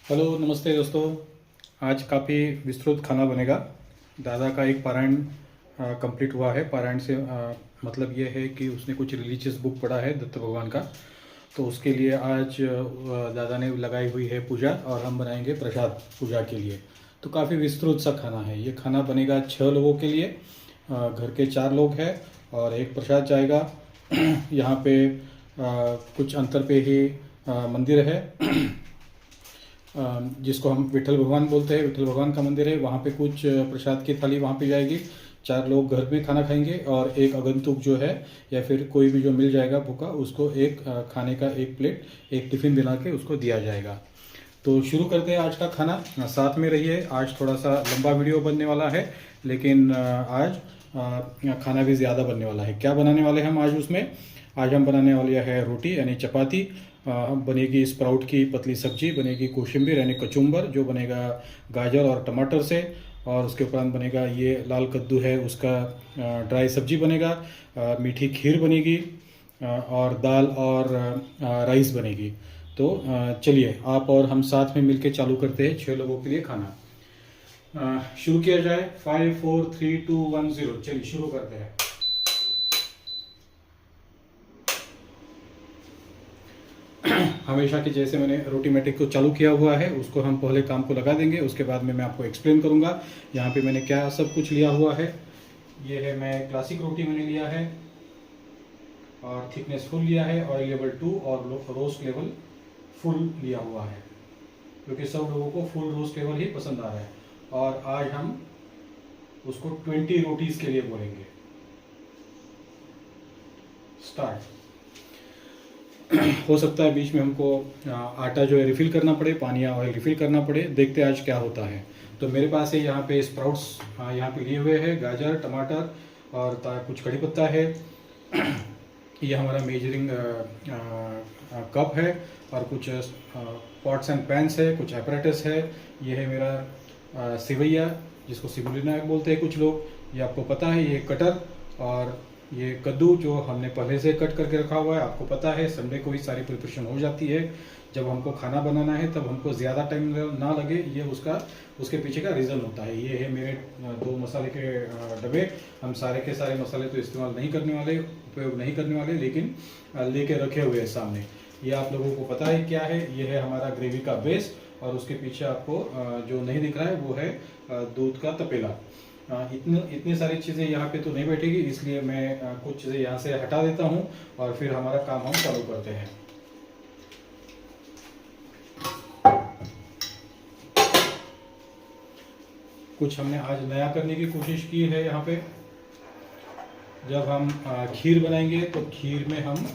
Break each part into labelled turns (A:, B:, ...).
A: Hello नमस्ते दोस्तों। आज काफ़ी विस्तृत खाना बनेगा। दादा का एक पारायण कंप्लीट हुआ है। पारायण से मतलब ये है कि उसने कुछ रिलीजियस बुक पढ़ा है दत्त भगवान का, तो उसके लिए आज दादा ने लगाई हुई है पूजा और हम बनाएंगे प्रसाद पूजा के लिए। तो काफ़ी विस्तृत सा खाना है। ये खाना बनेगा 6 लोगों के लिए। घर के 4 लोग हैं और एक प्रसाद जाएगा। यहाँ पे कुछ अंतर पे ही मंदिर है जिसको हम विठल भगवान बोलते हैं। विठल भगवान का मंदिर है, वहाँ पे कुछ प्रसाद की थाली वहाँ पे जाएगी। 4 लोग घर में खाना खाएंगे और एक आगंतुक जो है या फिर कोई भी जो मिल जाएगा भूखा, उसको एक खाने का एक प्लेट एक टिफ़िन बना के उसको दिया जाएगा। तो शुरू करते हैं आज का खाना। साथ में रहिए। आज थोड़ा सा लंबा वीडियो बनने वाला है, लेकिन आज खाना भी ज़्यादा बनने वाला है। क्या बनाने वाले हैं हम आज उसमें? आज हम बनाने वाले हैं रोटी यानी चपाती, बनेगी स्प्राउट की पतली सब्जी, बनेगी कोशिम्बीर यानी कचुम्बर जो बनेगा गाजर और टमाटर से, और उसके उपरांत बनेगा ये लाल कद्दू है उसका ड्राई सब्जी बनेगा, मीठी खीर बनेगी और दाल और राइस बनेगी। तो चलिए आप और हम साथ में मिलके चालू करते हैं 6 लोगों के लिए खाना। शुरू किया जाए। 5 4 3 2 1 0। चलिए शुरू करते हैं। हमेशा की जैसे मैंने रोटीमेटिक को चालू किया हुआ है, उसको हम पहले काम को लगा देंगे, उसके बाद में मैं आपको एक्सप्लेन करूंगा। यहाँ पे मैंने क्या सब कुछ लिया हुआ है। ये है, मैं क्लासिक रोटी मैंने लिया है और थिकनेस फुल लिया है, ऑयल लेवल 2 और रोस्ट लेवल फुल लिया हुआ है, क्योंकि सब लोगों को फुल रोस्ट लेवल ही पसंद आ रहा है। और आज हम उसको 20 रोटीज के लिए बोलेंगे। स्टार्ट। हो सकता है बीच में हमको आटा जो है रिफ़िल करना पड़े, पानी या ऑयल रिफ़िल करना पड़े। देखते हैं आज क्या होता है। तो मेरे पास है यहाँ पे स्प्राउट्स यहाँ पे लिए हुए हैं, गाजर, टमाटर और कुछ कड़ी पत्ता है। ये हमारा मेजरिंग कप है और कुछ पॉट्स एंड पैंस है, कुछ एपरेटस है। ये है मेरा सिवैया, जिसको सिबुलिना बोलते हैं कुछ लोग, ये आपको पता है। ये कटर और ये कद्दू जो हमने पहले से कट करके रखा हुआ है, आपको पता है। संडे को ही सारी प्रिपरेशन हो जाती है। जब हमको खाना बनाना है तब हमको ज़्यादा टाइम ना लगे, ये उसके पीछे का रीज़न होता है। ये है मेरे 2 मसाले के डब्बे। हम सारे के सारे मसाले तो इस्तेमाल नहीं करने वाले, उपयोग नहीं करने वाले, लेकिन लेके रखे हुए हैं सामने। ये आप लोगों को पता है क्या है। ये है हमारा ग्रेवी का बेस, और उसके पीछे आपको जो नहीं दिख रहा है वो है दूध का तपेला। इतनी सारी चीज़ें यहाँ पे तो नहीं बैठेगी, इसलिए मैं कुछ चीज़ें यहाँ से हटा देता हूँ और फिर हमारा काम हम चालू करते हैं। कुछ हमने आज नया करने की कोशिश की है यहाँ पे। जब हम खीर बनाएंगे तो खीर में हम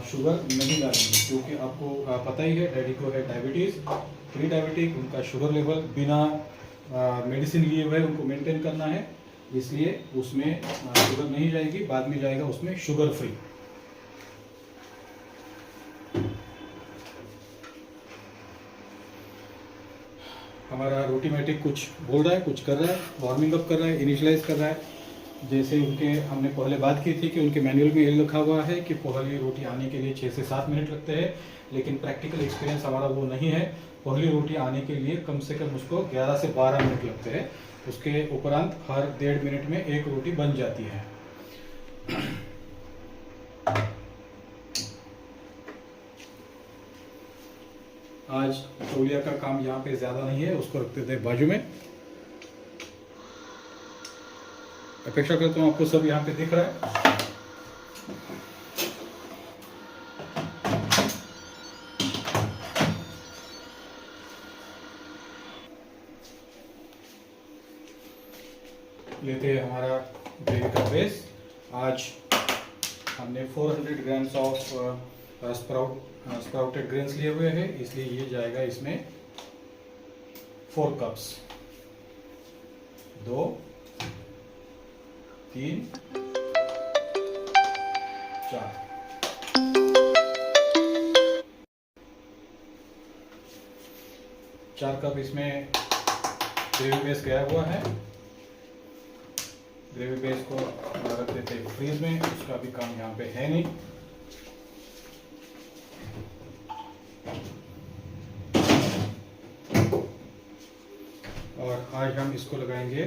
A: शुगर नहीं डालेंगे, क्योंकि आपको पता ही है डैडी को है डायबिटीज़, प्री डायबिटिक। उनका शुगर लेवल बिना मेडिसिन लिए हुए उनको मेंटेन करना है, इसलिए उसमें शुगर नहीं जाएगी। बाद में जाएगा उसमें शुगर फ्री। हमारा रोटीमेटिक कुछ बोल रहा है, कुछ कर रहा है, वार्मिंग अप कर रहा है, इनिशियलाइज कर रहा है। जैसे उनके हमने पहले बात की थी कि उनके मैनुअल में ये लिखा हुआ है कि पहली रोटी आने के लिए 6 से 7 मिनट लगते हैं, लेकिन प्रैक्टिकल एक्सपीरियंस हमारा वो नहीं है। पहली रोटी आने के लिए कम से कम उसको 11 से 12 मिनट लगते हैं। उसके उपरांत हर 1.5 मिनट में एक रोटी बन जाती है। आज तौलिया का काम यहाँ पे ज़्यादा नहीं है, उसको रखते थे बाजू में। अपेक्षा करता हूँ आपको सब यहाँ पे दिख रहा है। लेते हैं हमारा ग्रेवी का बेस। आज हमने 400 ग्राम्स ऑफ स्प्राउटेड ग्रेन्स लिए हुए हैं, इसलिए ये जाएगा इसमें 4 कप्स। 2 3 4 4 कप इसमें ग्रेवी बेस गया हुआ है। ग्रेवी बेस को रख देते हैं फ्रीज में, उसका भी काम यहाँ पे है नहीं। और आज हम इसको लगाएंगे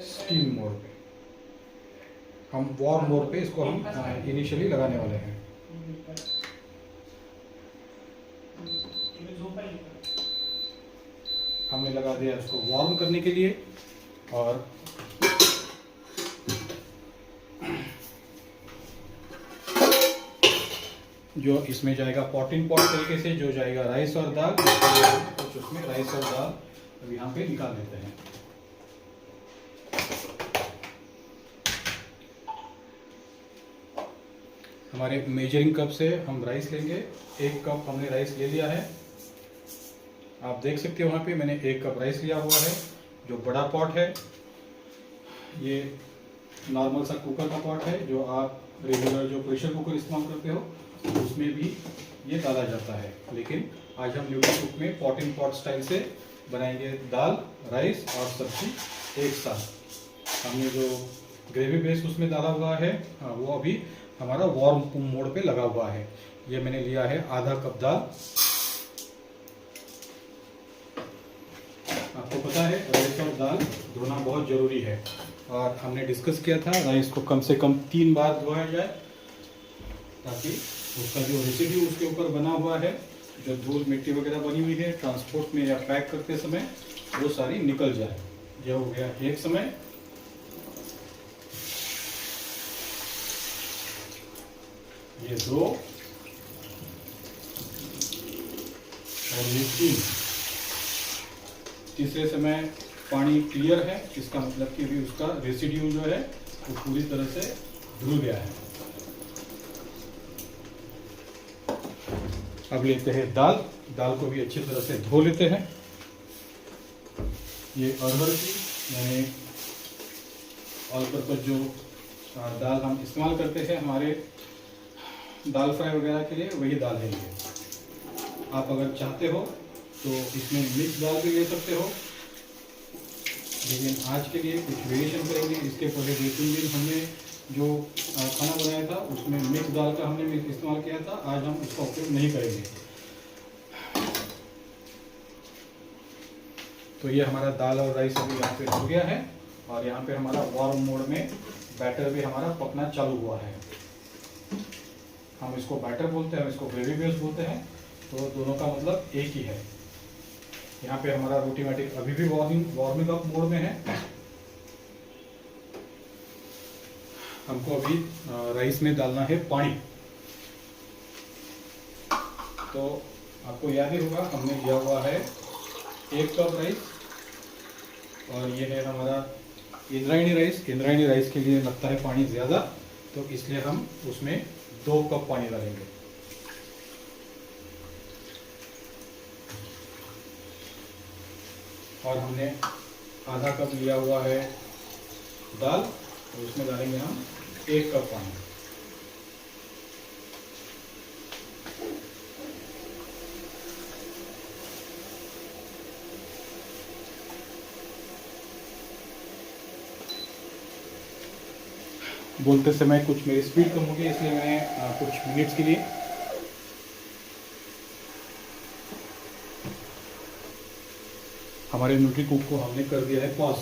A: स्टीम मोड पे। हम वार्म मोड पे इसको हम इनिशियली लगाने वाले हैं। हमने लगा दिया इसको वार्म करने के लिए, और जो इसमें जाएगा पॉट इन पॉट तरीके से जो जाएगा राइस और दाल, कुछ उसमें राइस और दाल अब यहाँ पे निकाल देते हैं। हमारे मेजरिंग कप से हम राइस लेंगे। 1 कप हमने राइस ले लिया है। आप देख सकते हो वहाँ पे मैंने 1 कप राइस लिया हुआ है। जो बड़ा पॉट है ये नॉर्मल सा कुकर का पॉट है, जो आप रेगुलर जो प्रेशर कुकर इस्तेमाल करते हो उसमें भी ये डाला जाता है। लेकिन आज हम न्यूट्री कुक में पॉट इन पॉट स्टाइल से बनाएंगे दाल, राइस और सब्जी एक साथ। हमने जो ग्रेवी बेस उसमें डाला हुआ है वो अभी हमारा वार्म मोड पे लगा हुआ है। ये मैंने लिया है आधा कप दाल। आपको पता है राइस और दाल धोना बहुत ज़रूरी है, और हमने डिस्कस किया था राइस को कम से कम 3 बार धोया जाए, ताकि उसका जो रेसिड्यू उसके ऊपर बना हुआ है, जो धूल मिट्टी वगैरह बनी हुई है ट्रांसपोर्ट में या पैक करते समय, वो सारी निकल जाए। यह हो गया एक समय। ये 2 और ये 3। तीसरे समय पानी क्लियर है, इसका मतलब कि भी उसका रेसिड्यू जो है वो पूरी तरह से धुल गया है। अब लेते हैं दाल। दाल को भी अच्छी तरह से धो लेते हैं। ये अरहर की मैंने ऑल पर्पज जो दाल हम इस्तेमाल करते हैं हमारे दाल फ्राई वगैरह के लिए, वही दाल है ये। आप अगर चाहते हो तो इसमें मिक्स दाल भी ले सकते हो, लेकिन आज के लिए कुछ वेरिएशन करेंगे। इसके पहले 2-3 दिन हमने जो खाना बनाया था उसमें मिक्स दाल का हमने इस्तेमाल किया था। आज हम इसका उपयोग नहीं करेंगे। तो ये हमारा दाल और राइस अभी यहाँ पे हो गया है, और यहाँ पे हमारा वार्म मोड में बैटर भी हमारा पकना चालू हुआ है। हम इसको बैटर बोलते हैं, हम इसको ग्रेवी बेस बोलते हैं, तो दोनों का मतलब एक ही है। यहाँ पे हमारा रोटीमेटिक अभी भी वार्मिंग अप मोड में है। हमको अभी राइस में डालना है पानी। तो आपको याद ही होगा हमने लिया हुआ है 1 कप राइस, और ये है हमारा इंद्रायणी राइस। इंद्रायणी राइस के लिए लगता है पानी ज़्यादा, तो इसलिए हम उसमें 2 कप पानी डालेंगे। और हमने आधा कप लिया हुआ है दाल, तो उसमें डालेंगे हम 1 कप पानी। बोलते समय कुछ मेरी स्पीड कम हो गई, इसलिए मैंने कुछ मिनट्स के लिए हमारे न्यूट्री कुक को हमने कर दिया है पॉज।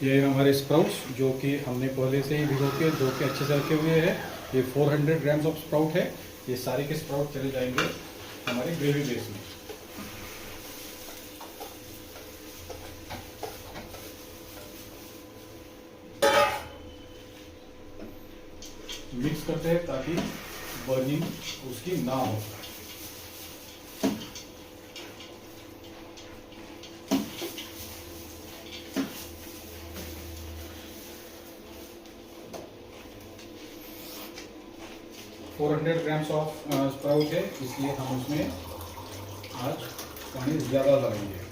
A: ये हमारे स्प्राउट्स जो कि हमने पहले से ही भिगो के धो के अच्छे से रखे हुए हैं। ये 400 ग्राम्स ऑफ स्प्राउट है। ये सारे के स्प्राउट चले जाएंगे हमारे ग्रेवी बेस में। मिक्स करते हैं ताकि बर्निंग उसकी ना हो। $400 ग्राम्स ऑफ स्प्राउट है, इसलिए हम उसमें आज पानी ज़्यादा डालेंगे।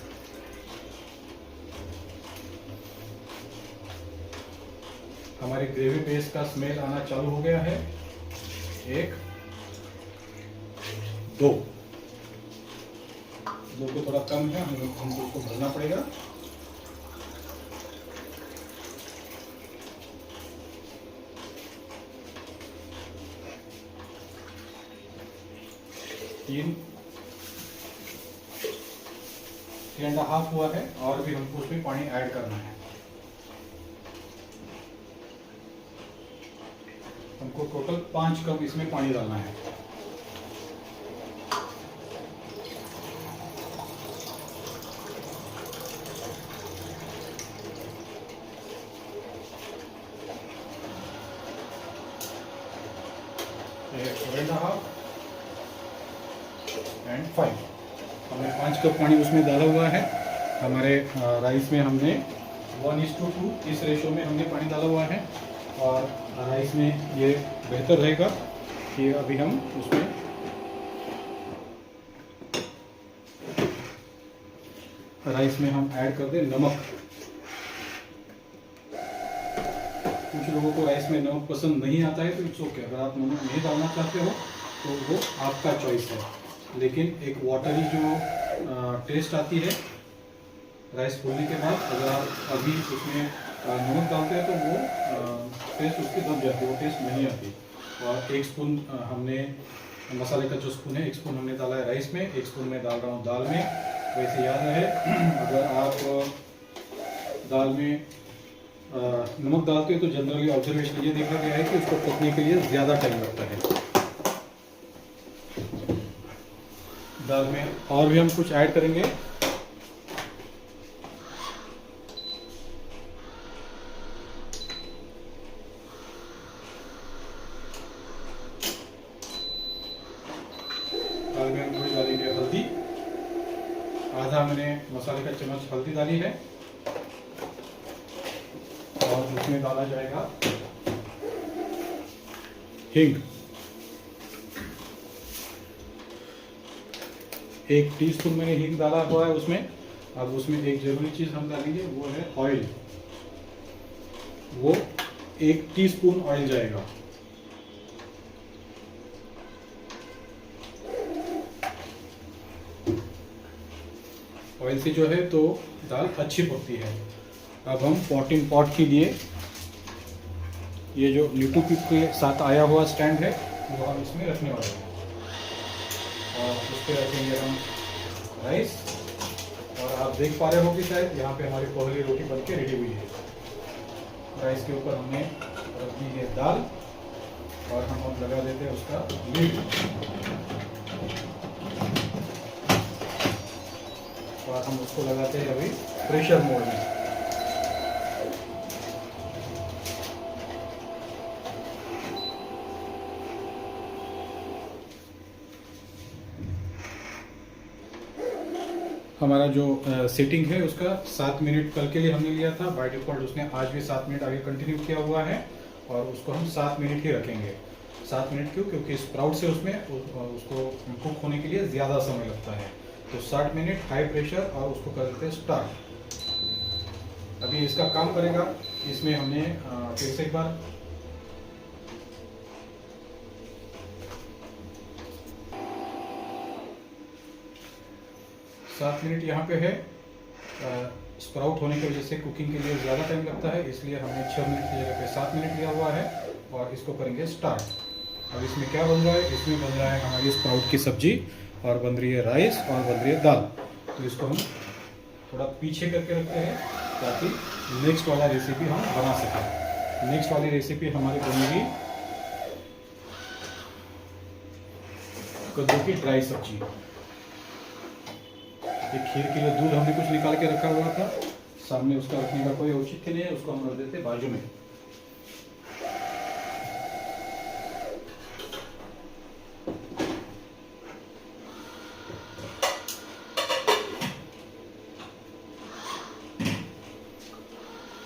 A: हमारी ग्रेवी बेस का स्मेल आना चालू हो गया है। 1, 2 को थोड़ा कम है, हमको उसको भरना पड़ेगा। 3.5 हुआ है, और भी हमको उसमें पानी ऐड करना है। हमको टोटल 5 कप इसमें पानी डालना है। ये 4.5 एंड 5, हमने 5 कप पानी उसमें डाला हुआ है। हमारे राइस में हमने 1:2 इस रेशो में हमने पानी डाला हुआ है, और राइस में ये बेहतर रहेगा कि अभी हम उसमें राइस में हम ऐड कर दें नमक। कुछ लोगों को राइस में नमक पसंद नहीं आता है, तो इट्स ओके, अगर आप नमक नहीं डालना चाहते हो तो वो आपका चॉइस है। लेकिन एक वाटरी जो टेस्ट आती है राइस फूलने के बाद, अगर आप अभी उसमें नमक डालते हैं तो वो टेस्ट उसकी दब जाती है, वो टेस्ट नहीं आती। और 1 स्पून हमने मसाले का जो स्पून है, 1 स्पून हमने डाला है राइस में, 1 स्पून में डाल रहा हूँ दाल में। वैसे याद रहे, अगर आप दाल में नमक डालते हो तो जनरली ऑब्जर्वेशन ये देखा गया है कि उसको पकने के लिए ज़्यादा टाइम लगता है। दाल में और भी हम कुछ ऐड करेंगे। दाल में हम थोड़ी डालेंगे हल्दी, आधा मैंने मसाले का चम्मच हल्दी डाली है, और उसमें डाला जाएगा हींग, 1 टीस्पून मैंने हींग डाला हुआ है उसमें। अब उसमें एक जरूरी चीज हम डालेंगे, वो है ऑयल। वो 1 टीस्पून ऑयल जाएगा। ऑयल से जो है तो दाल अच्छी पकती है। अब हम पॉटिंग पॉट के लिए ये जो लिटू पिक के साथ आया हुआ स्टैंड है वो हम इसमें रखने वाले हैं, और उस पर रखेंगे हम राइस। और आप देख पा रहे हो कि शायद यहाँ पे हमारी पहली रोटी बनके रेडी हुई है। राइस के ऊपर हमने रख दी है दाल, और हम अब लगा देते हैं उसका लीड, और हम उसको लगाते हैं अभी प्रेशर मोड में। हमारा जो सेटिंग है उसका 7 मिनट कल के लिए हमने लिया था, बाय डिफॉल्ट उसने आज भी 7 मिनट आगे कंटिन्यू किया हुआ है, और उसको हम 7 मिनट ही रखेंगे। 7 मिनट क्यों? क्योंकि स्प्राउट से उसमें उसको कुक होने के लिए ज़्यादा समय लगता है। तो 60 मिनट हाई प्रेशर, और उसको कर देते हैं स्टार्ट। अभी इसका काम करेगा, इसमें हमने फिर से एक बार सात मिनट यहाँ पे है। स्प्राउट होने की वजह से कुकिंग के लिए ज़्यादा टाइम लगता है, इसलिए हमने 6 मिनट की जगह पे 7 मिनट लिया हुआ है, और इसको करेंगे स्टार्ट। अब इसमें क्या बन रहा है? इसमें बन रहा है हमारी स्प्राउट की सब्जी, और बन रही है राइस, और बन रही है दाल। तो इसको हम थोड़ा पीछे करके रखते हैं ताकि नेक्स्ट वाला रेसिपी हम बना सकें। नेक्स्ट वाली रेसिपी हमारी बनेगी कद्दू की ड्राई सब्जी। खीर के लिए दूध हमने कुछ निकाल के रखा हुआ था, सामने उसका रखने का कोई औचित्य नहीं है, उसको हम रख देते बाजू में।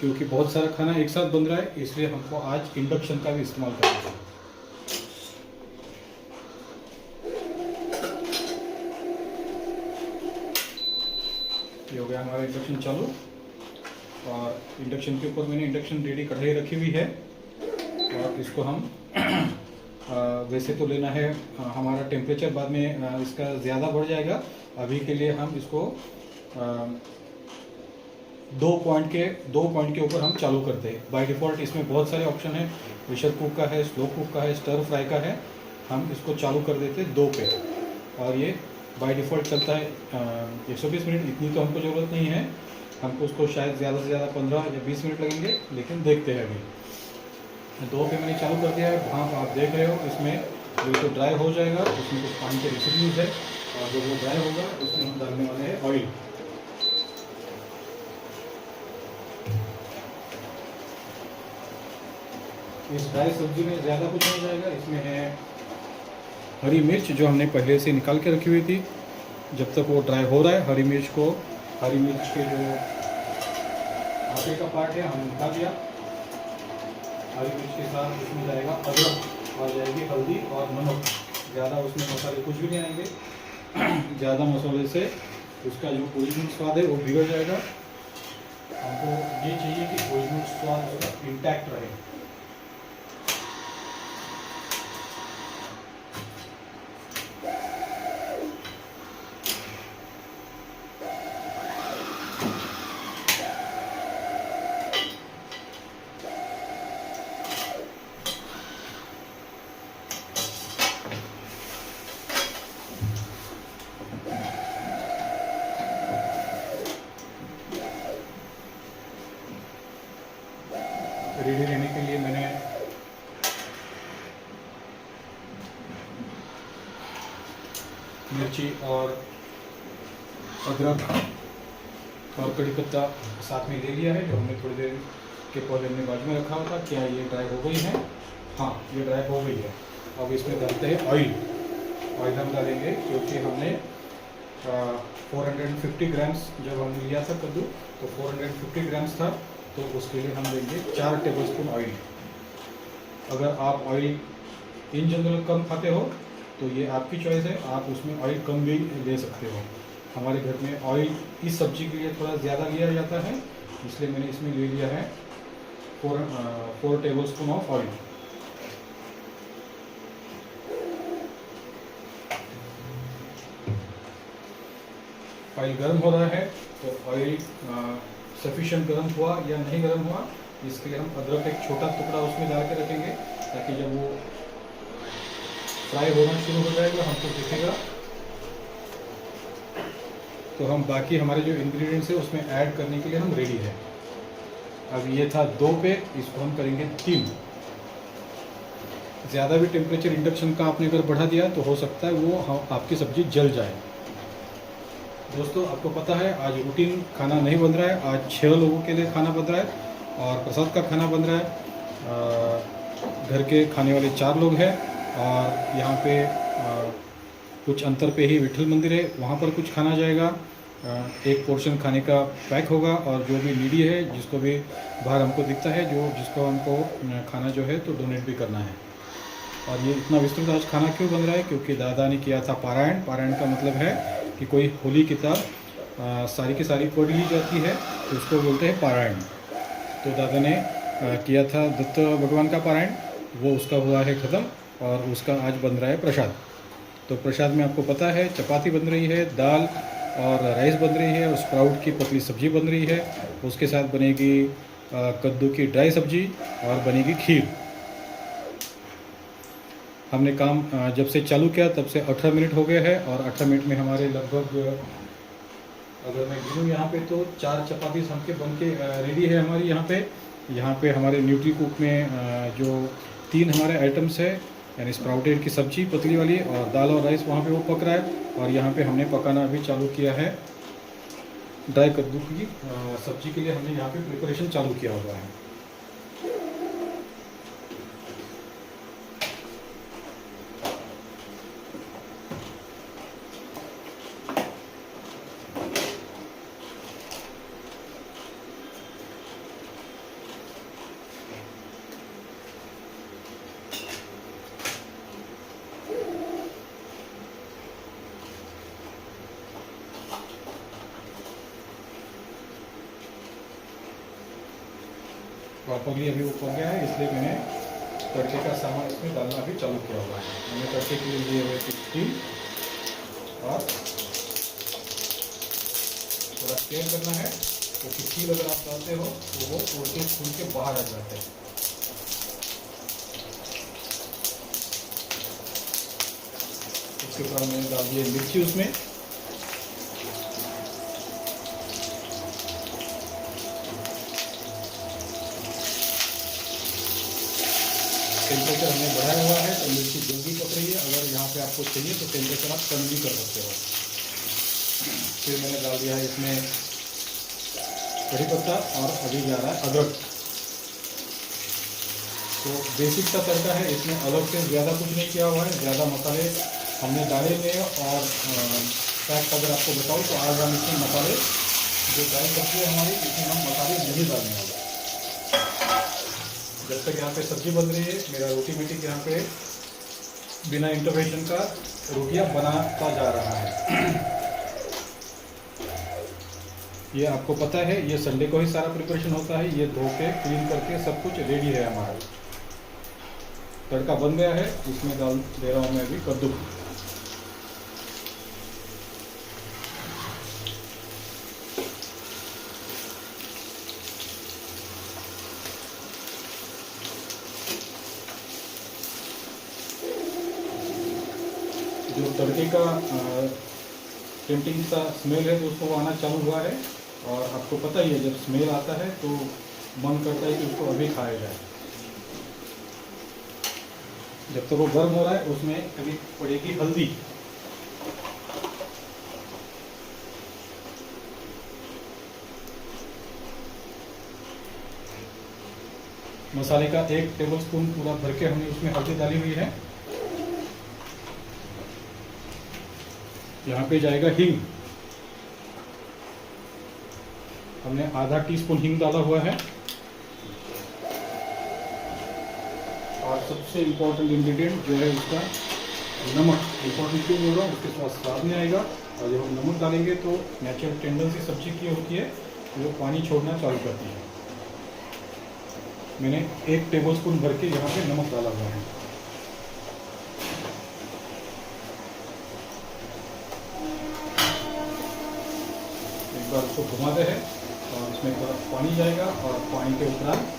A: क्योंकि बहुत सारा खाना एक साथ बन रहा है, इसलिए हमको आज इंडक्शन का भी इस्तेमाल करना है। ये हो गया हमारा इंडक्शन चालू, और इंडक्शन के ऊपर मैंने इंडक्शन रेडी कढ़ाई रखी हुई है, और इसको हम वैसे तो लेना है हमारा टेम्परेचर बाद में इसका ज़्यादा बढ़ जाएगा। अभी के लिए हम इसको 2 पॉइंट के ऊपर हम चालू करते हैं। बाय डिफ़ॉल्ट इसमें बहुत सारे ऑप्शन हैं, प्रेशर कुक का है, स्लो कुक का है, स्टर फ्राई का है। हम इसको चालू कर देते हैं 2 पे। और ये बाय डिफ़ॉल्ट चलता है 120 मिनट। इतनी तो हमको ज़रूरत नहीं है, हमको उसको शायद ज़्यादा से ज़्यादा 15 या 20 मिनट लगेंगे, लेकिन देखते हैं अभी। 2 पे मैंने चालू कर दिया है। भाप आप देख रहे हो, इसमें जो तो ड्राई हो जाएगा, उसमें कुछ पानी के रेसिड्यूज है, और जब वो ड्राई होगा उसमें हम डालने वाले हैं ऑयल। इस ड्राई सब्जी में ज़्यादा कुछ नहीं जाएगा। इसमें है हरी मिर्च जो हमने पहले से निकाल के रखी हुई थी। जब तक वो ड्राई हो रहा है, हरी मिर्च के जो आटे का पार्ट है हमने निकाल दिया। हरी मिर्च के साथ इसमें जाएगा अदरक और जाएगी हल्दी और नमक। ज़्यादा उसमें मसाले कुछ भी नहीं आएंगे। ज़्यादा मसाले से उसका जो ओरिजिनल स्वाद है वो बिगड़ जाएगा। हमको ये चाहिए कि ओरिजिनल स्वाद उसका इंटैक्ट रहे। रेडी रहने के लिए मैंने मिर्ची और अदरक और कड़ी पत्ता साथ में ले लिया है, जो हमने थोड़ी देर के पहले हमने बाजू में रखा हुआ था। क्या ये ड्राई हो गई है? हाँ, ये ड्राई हो गई है। अब इसमें डालते हैं ऑयल। ऑयल हम डालेंगे क्योंकि हमने 450 ग्राम्स जब हमने लिया था कद्दू, तो 450 ग्राम्स था, तो उसके लिए हम लेंगे 4 टेबलस्पून ऑयल। अगर आप ऑयल इन जनरल कम खाते हो तो ये आपकी चॉइस है, आप उसमें ऑयल कम भी ले सकते हो। हमारे घर में ऑयल इस सब्जी के लिए थोड़ा ज़्यादा लिया जाता है, इसलिए मैंने इसमें ले लिया है 4 टेबलस्पून ऑफ ऑयल। ऑयल गर्म हो रहा है, तो ऑयल सफिशिएंट गर्म हुआ या नहीं गर्म हुआ, इसके लिए हम अदरक एक छोटा टुकड़ा उसमें डाल के रखेंगे, ताकि जब वो फ्राई होना शुरू हो जाएगा हमको दिखेगा, तो हम बाकी हमारे जो इंग्रेडिएंट्स है उसमें ऐड करने के लिए हम रेडी है। अब ये था 2 पे, इसको हम करेंगे 3। ज़्यादा भी टेम्परेचर इंडक्शन का आपने अगर बढ़ा दिया तो हो सकता है वो आपकी सब्ज़ी जल जाए। दोस्तों, आपको पता है आज रूटीन खाना नहीं बन रहा है, आज 6 लोगों के लिए खाना बन रहा है और प्रसाद का खाना बन रहा है। घर के खाने वाले 4 लोग हैं, और यहाँ पे कुछ अंतर पे ही विठल मंदिर है, वहाँ पर कुछ खाना जाएगा। एक पोर्शन खाने का पैक होगा, और जो भी नीडी है, जिसको भी बाहर हमको दिखता है, जिसको हमको खाना जो है तो डोनेट भी करना है। और ये इतना विस्तृत आज खाना क्यों बन रहा है? क्योंकि दादा ने किया था पारायण। पारायण का मतलब है कि कोई होली किताब सारी की सारी पढ़ ली जाती है, तो उसको बोलते हैं पारायण। तो दादा ने किया था दत्त भगवान का पारायण, वो उसका हुआ है ख़त्म, और उसका आज बन रहा है प्रसाद। तो प्रसाद में आपको पता है चपाती बन रही है, दाल और राइस बन रही है, और स्प्राउट की पतली सब्जी बन रही है। उसके साथ बनेगी कद्दू की ड्राई सब्जी और बनेगी खीर। हमने काम जब से चालू किया तब से 18 मिनट हो गए हैं, और 18 मिनट में हमारे लगभग, अगर मैं गिनूँ यहाँ पे, तो 4 चपाती हमके बन के रेडी है हमारी। यहाँ पे हमारे न्यूट्री कुक में जो 3 हमारे आइटम्स है, यानी स्प्राउटेड की सब्जी पतली वाली, और दाल और राइस वहाँ पे वो पक रहा है। और यहाँ पे हमने पकाना अभी चालू किया है ड्राई कद्दू की सब्जी के लिए। हमने यहाँ पे प्रिपरेशन चालू किया हुआ है। प्रॉपरली अभी वो पक गया है, इसलिए मैंने तड़के का सामान इसमें डालना भी चालू किया हुआ है। मैंने तड़के के लिए लिए हुए स्टीम, और थोड़ा केयर करना है, तो स्टीम अगर आप डालते हो तो वो उल्टे फूल के बाहर आ जाते हैं। इसके ऊपर मैंने डाल दिया मिर्ची उसमें। टेम्परेचर हमने बढ़ाया हुआ है तो मिर्ची जल्दी पक रही है। अगर यहाँ पे आपको चाहिए तो टेम्परेचर आप कम भी कर सकते हो। फिर मैंने डाल दिया है इसमें कड़ी पत्ता और अभी जा रहा है अदरक। तो बेसिक सा तड़का है, इसमें अलग से ज़्यादा कुछ नहीं किया हुआ है, ज़्यादा मसाले हमने डाले नहीं है। और फैक्ट अगर आपको बताऊँ तो आज हम इसमें मसाले जो ड्राई सब्जी है हमारी, इसमें हम मसाले नहीं डालने वाले। जब तक यहाँ पे सब्जी बन रही है मेरा रोटीमेटिक यहाँ पे बिना इंटरवेंशन का रोटियाँ बनाता जा रहा है। ये आपको पता है ये संडे को ही सारा प्रिपरेशन होता है। ये धो के क्लीन करके सब कुछ रेडी है हमारा। तड़का बन गया है, इसमें डाल दे रहा हूँ मैं अभी कद्दू। जो तड़के का टेम्पटिंग सा स्मेल है तो उसको आना चालू हुआ है। और आपको पता ही है जब स्मेल आता है तो मन करता है कि उसको अभी खाया जाए। जब तक वो गर्म हो रहा है उसमें अभी पड़ेगी हल्दी। मसाले का 1 टेबलस्पून पूरा भर के हमने उसमें हल्दी डाली हुई है। यहाँ पे जाएगा हींग। हमने आधा टीस्पून हींग डाला हुआ है। और सबसे इम्पोर्टेंट इंग्रेडिएंट जो है उसका नमक। इम्पोर्टेंट क्यों बोल रहा हूँ, उसके साथ स्वाद में आएगा। और जब हम नमक डालेंगे तो नेचुरल टेंडेंसी सब्जी की होती है वो पानी छोड़ना चालू करती है। मैंने 1 टेबलस्पून भर के यहाँ पे नमक डाला हुआ है। एक बार उसको घुमाते हैं और इसमें थोड़ा पानी जाएगा और पानी के उपरांत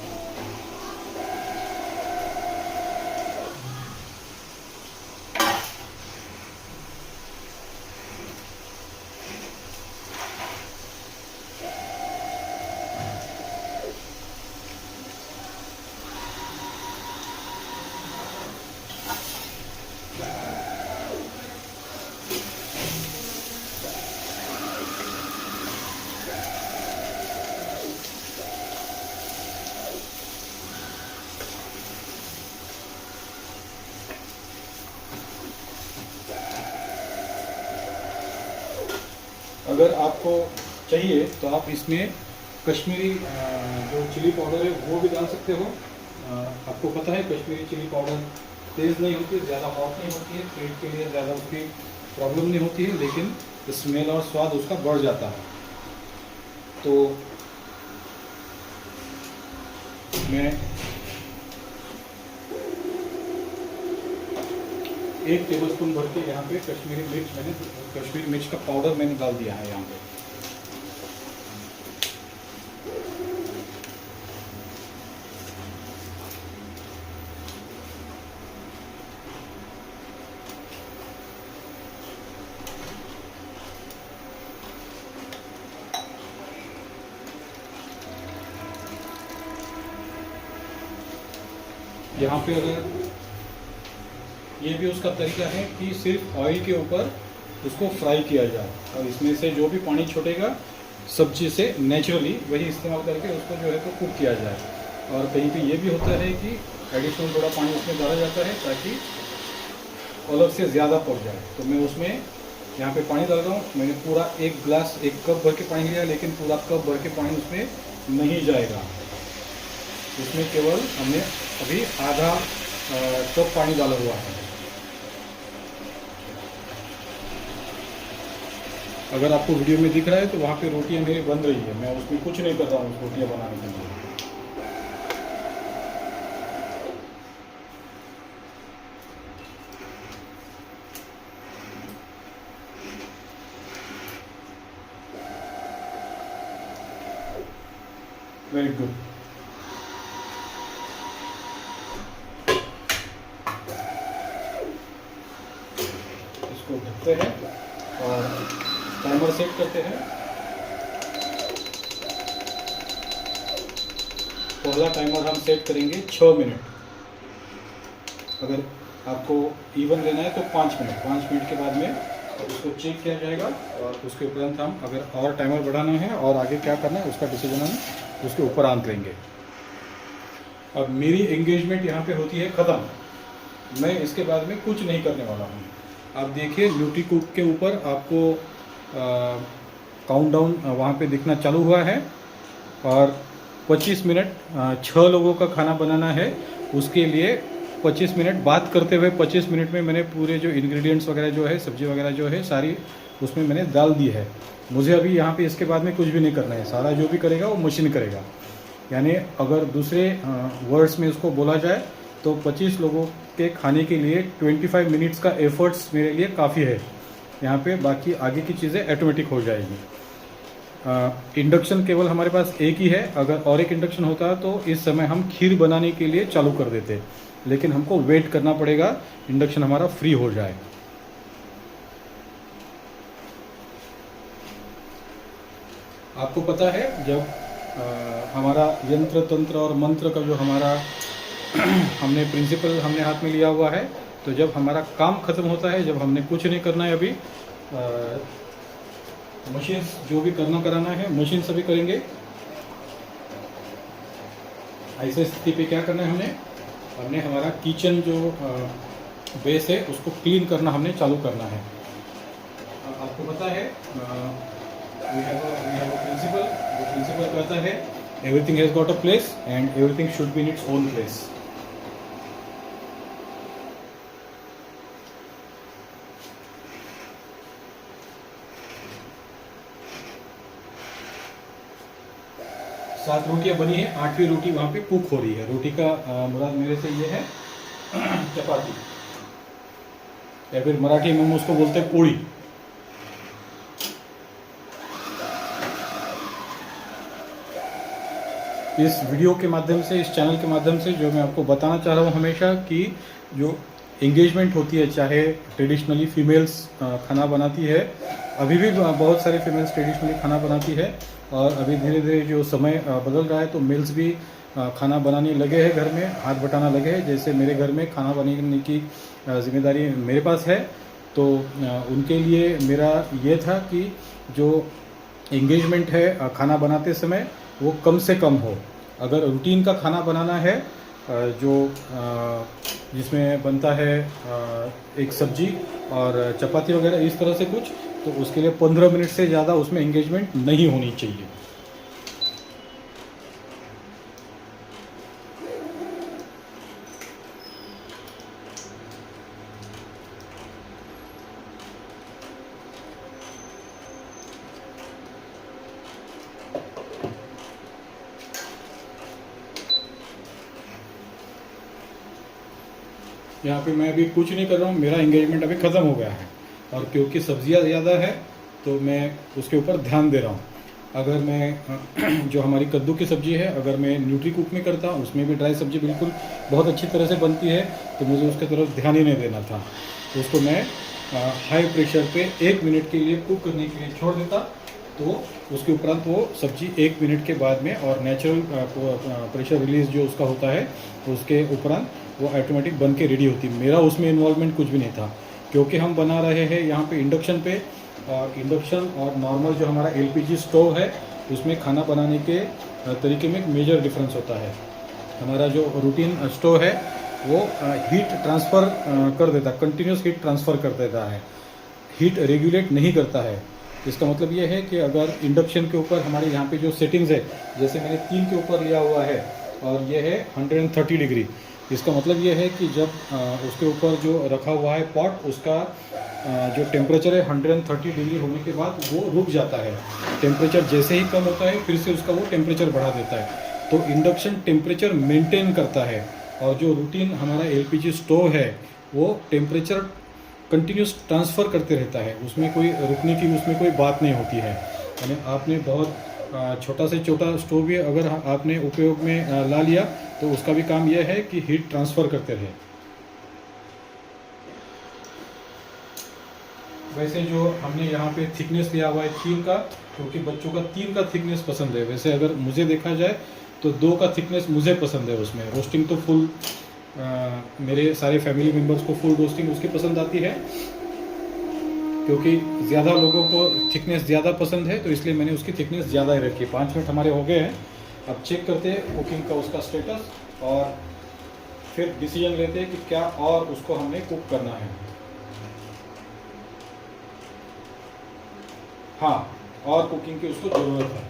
A: अगर आपको चाहिए तो आप इसमें कश्मीरी जो चिली पाउडर है वो भी डाल सकते हो। आपको पता है कश्मीरी चिली पाउडर तेज़ नहीं होती है, ज़्यादा हॉट नहीं होती है, पेट के लिए ज़्यादा उसकी प्रॉब्लम नहीं होती है, लेकिन स्मेल और स्वाद उसका बढ़ जाता है। तो मैं 1 टेबलस्पून भर के यहाँ पे कश्मीरी मिर्च का पाउडर मैंने डाल दिया है यहाँ पे। यहाँ पे अगर ये भी उसका तरीका है कि सिर्फ ऑयल के ऊपर उसको फ्राई किया जाए और इसमें से जो भी पानी छूटेगा सब्जी से नेचुरली वही इस्तेमाल करके उसको जो है तो कुक किया जाए। और कहीं पे ये भी होता है कि एडिशनल थोड़ा पानी उसमें डाला जाता है ताकि अलग से ज़्यादा पक जाए। तो मैं उसमें यहाँ पे पानी डाल रहा हूँ। मैंने पूरा 1 कप भर के पानी लिया, लेकिन पूरा कप भर के पानी उसमें नहीं जाएगा। इसमें केवल हमने अभी आधा कप पानी डाला हुआ है। अगर आपको वीडियो में दिख रहा है तो वहाँ पे रोटियाँ मेरी बन रही है, मैं उसमें कुछ नहीं कर रहा हूँ रोटियाँ बनाने के लिए। Very good. इसको देखते हैं और टाइमर सेट करते हैं। पहला टाइमर हम सेट करेंगे 6 मिनट। अगर आपको इवन लेना है तो 5 मिनट। 5 मिनट के बाद में उसको चेक किया जाएगा और उसके उपरांत हम अगर और टाइमर बढ़ाना है और आगे क्या करना है उसका डिसीजन हम उसके उपरांत लेंगे। अब मेरी एंगेजमेंट यहाँ पे होती है ख़त्म। मैं इसके बाद में कुछ नहीं करने वाला हूँ। आप देखिए न्यूट्री कुक के ऊपर आपको काउंटडाउन वहाँ पे दिखना चालू हुआ है और 25 मिनट 6 लोगों का खाना बनाना है। उसके लिए 25 मिनट बात करते हुए 25 मिनट में मैंने पूरे जो इंग्रेडिएंट्स वगैरह जो है, सब्जी वगैरह जो है सारी उसमें मैंने डाल दी है। मुझे अभी यहाँ पे इसके बाद में कुछ भी नहीं करना है। सारा जो भी करेगा वो मशीन करेगा। यानी अगर दूसरे वर्ड्स में उसको बोला जाए तो 25 लोगों के खाने के लिए 25 मिनट्स का एफर्ट्स मेरे लिए काफ़ी है यहाँ पे। बाकी आगे की चीज़ें ऑटोमेटिक हो जाएगी। इंडक्शन केवल हमारे पास एक ही है। अगर और एक इंडक्शन होता तो इस समय हम खीर बनाने के लिए चालू कर देते, लेकिन हमको वेट करना पड़ेगा इंडक्शन हमारा फ्री हो जाए। आपको पता है जब हमारा यंत्र तंत्र और मंत्र का जो हमारा हमने प्रिंसिपल हमने हाथ में लिया हुआ है, तो जब हमारा काम खत्म होता है, जब हमने कुछ नहीं करना है अभी, मशीन जो भी करना कराना है मशीन सभी करेंगे। ऐसे स्थिति पे क्या करना है हमने हमारा किचन जो बेस है उसको क्लीन करना हमने चालू करना है। आपको पता है we have a principle। वो प्रिंसिपल कहता है everything has got a place and everything should be in its own place. सात रोटियां बनी है, 8वीं रोटी वहां पे कुक हो रही है। रोटी का मुराद मेरे से ये है चपाती, या फिर मराठी में हम उसको बोलते हैं पोड़ी। इस वीडियो के माध्यम से, इस चैनल के माध्यम से जो मैं आपको बताना चाह रहा हूँ हमेशा कि जो एंगेजमेंट होती है, चाहे ट्रेडिशनली फीमेल्स खाना बनाती है, अभी भी बहुत सारे फीमेल्स ट्रेडिशनली खाना बनाती है और अभी धीरे धीरे जो समय बदल रहा है तो मेल्स भी खाना बनाने लगे हैं, घर में हाथ बटाना लगे हैं। जैसे मेरे घर में खाना बनाने की जिम्मेदारी मेरे पास है, तो उनके लिए मेरा ये था कि जो एंगेजमेंट है खाना बनाते समय वो कम से कम हो। अगर रूटीन का खाना बनाना है जो जिसमें बनता है एक सब्जी और चपाती वगैरह इस तरह से कुछ, तो उसके लिए 15 मिनट से ज़्यादा उसमें एंगेजमेंट नहीं होनी चाहिए। यहाँ पे मैं अभी कुछ नहीं कर रहा हूँ, मेरा एंगेजमेंट अभी ख़त्म हो गया है और क्योंकि सब्जियाँ ज़्यादा है तो मैं उसके ऊपर ध्यान दे रहा हूँ। अगर मैं जो हमारी कद्दू की सब्ज़ी है, अगर मैं न्यूट्री कुक में करता, उसमें भी ड्राई सब्ज़ी बिल्कुल बहुत अच्छी तरह से बनती है, तो मुझे उसके तरफ ध्यान ही नहीं देना था। तो उसको मैं हाई प्रेशर पे 1 मिनट के लिए कुक करने के लिए छोड़ देता, तो उसके उपरांत वो सब्ज़ी 1 मिनट के बाद में और नेचुरल प्रेशर रिलीज जो उसका होता है उसके उपरांत वो ऑटोमेटिक बन के रेडी होती। मेरा उसमें इन्वॉल्वमेंट कुछ भी नहीं था, क्योंकि हम बना रहे हैं यहाँ पे इंडक्शन पे, और इंडक्शन और नॉर्मल जो हमारा एलपीजी स्टोव है उसमें खाना बनाने के तरीके में एक मेजर डिफरेंस होता है। हमारा जो रूटीन स्टोव है वो हीट ट्रांसफ़र कर देता, कंटिन्यूस हीट ट्रांसफ़र कर देता है, हीट रेगुलेट नहीं करता है। इसका मतलब ये है कि अगर इंडक्शन के ऊपर हमारे यहाँ पे जो सेटिंग्स है, जैसे मैंने 3 के ऊपर लिया हुआ है और ये है 130 डिग्री, इसका मतलब ये है कि जब उसके ऊपर जो रखा हुआ है पॉट, उसका जो टेम्परेचर है 130 डिग्री होने के बाद वो रुक जाता है। टेम्परेचर जैसे ही कम होता है फिर से उसका वो टेम्परेचर बढ़ा देता है। तो इंडक्शन टेम्परेचर मेंटेन करता है और जो रूटीन हमारा एलपीजी स्टोव है वो टेम्परेचर कंटिन्यूस ट्रांसफ़र करते रहता है, उसमें कोई रुकने की उसमें कोई बात नहीं होती है। यानी आपने बहुत छोटा से छोटा स्टोव भी अगर आपने उपयोग में ला लिया तो उसका भी काम यह है कि हीट ट्रांसफ़र करते रहे। वैसे जो हमने यहाँ पे थिकनेस लिया हुआ है 3 का, क्योंकि बच्चों का 3 का थिकनेस पसंद है। वैसे अगर मुझे देखा जाए तो 2 का थिकनेस मुझे पसंद है। उसमें रोस्टिंग तो फुल, मेरे सारे फैमिली मेम्बर्स को फुल रोस्टिंग उसकी पसंद आती है, क्योंकि ज़्यादा लोगों को थिकनेस ज़्यादा पसंद है, तो इसलिए मैंने उसकी थिकनेस ज़्यादा ही रखी। 5 मिनट हमारे हो गए हैं। अब चेक करते हैं कुकिंग का उसका स्टेटस, और फिर डिसीजन लेते हैं कि क्या और उसको हमने कुक करना है। हाँ, और कुकिंग की उसको ज़रूरत है।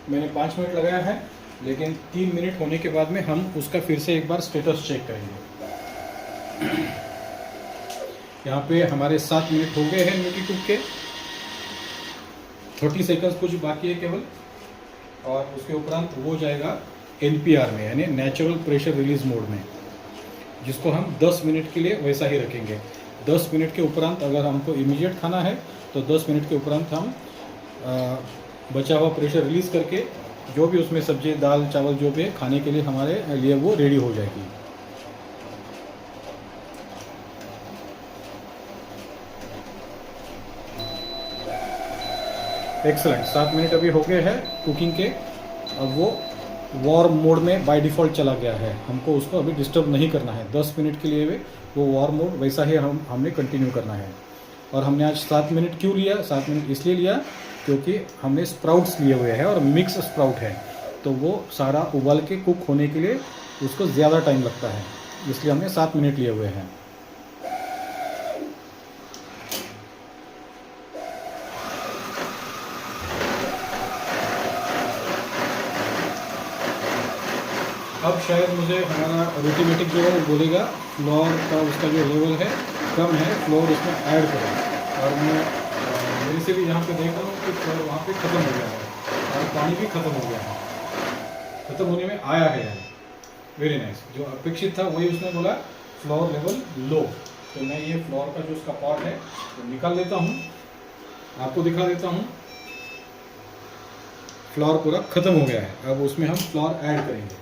A: मैंने 5 मिनट लगाया है, लेकिन 3 मिनट होने के बाद में हम उसका फिर से एक बार स्टेटस चेक करेंगे। यहाँ पे हमारे 7 मिनट हो गए हैं न्यूट्री कुक के। 30 सेकंड्स कुछ बाकी है केवल, और उसके उपरांत वो जाएगा NPR में, यानी नेचुरल प्रेशर रिलीज मोड में, जिसको हम 10 मिनट के लिए वैसा ही रखेंगे। 10 मिनट के उपरांत अगर हमको इमीडिएट खाना है तो 10 मिनट के उपरांत हम बचा हुआ प्रेशर रिलीज करके जो भी उसमें सब्जी, दाल, चावल जो भी है खाने के लिए हमारे लिए वो रेडी हो जाएगी। एक्सलेंट, 7 मिनट अभी हो गए हैं कुकिंग के। अब वो वार्म मोड में बाय डिफ़ॉल्ट चला गया है, हमको उसको अभी डिस्टर्ब नहीं करना है। 10 मिनट के लिए वो वार्म मोड वैसा ही हमने कंटिन्यू करना है। और हमने आज 7 मिनट क्यों लिया? 7 मिनट इसलिए लिया क्योंकि हमने स्प्राउट्स लिए हुए हैं, और मिक्स स्प्राउट है, तो वो सारा उबाल के कुक होने के लिए उसको ज़्यादा टाइम लगता है, इसलिए हमने 7 मिनट लिए हुए हैं। अब शायद मुझे हमारा रोटीमेटिक जो है वो बोलेगा फ्लोर का उसका जो लेवल है कम है, फ्लोर उसमें ऐड करें। और मैं मेरे से भी यहाँ पे देख रहा हूँ कि फ्लोर वहाँ पे ख़त्म हो गया है, और पानी भी ख़त्म हो गया है, ख़त्म होने में आया है। वेरी नाइस, जो अपेक्षित था वही उसने बोला, फ्लोर लेवल लो। तो मैं ये फ्लोर का जो उसका पॉट है तो निकाल देता हूँ, आपको दिखा देता हूँ। फ्लोर पूरा ख़त्म हो गया है, अब उसमें हम फ्लोर ऐड करेंगे।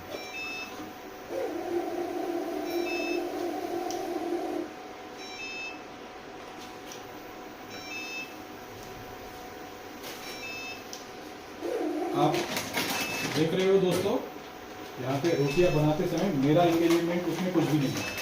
A: आप देख रहे हो दोस्तों, यहाँ पे रोटियां बनाते समय मेरा इंगेजमेंट उसमें कुछ भी नहीं है।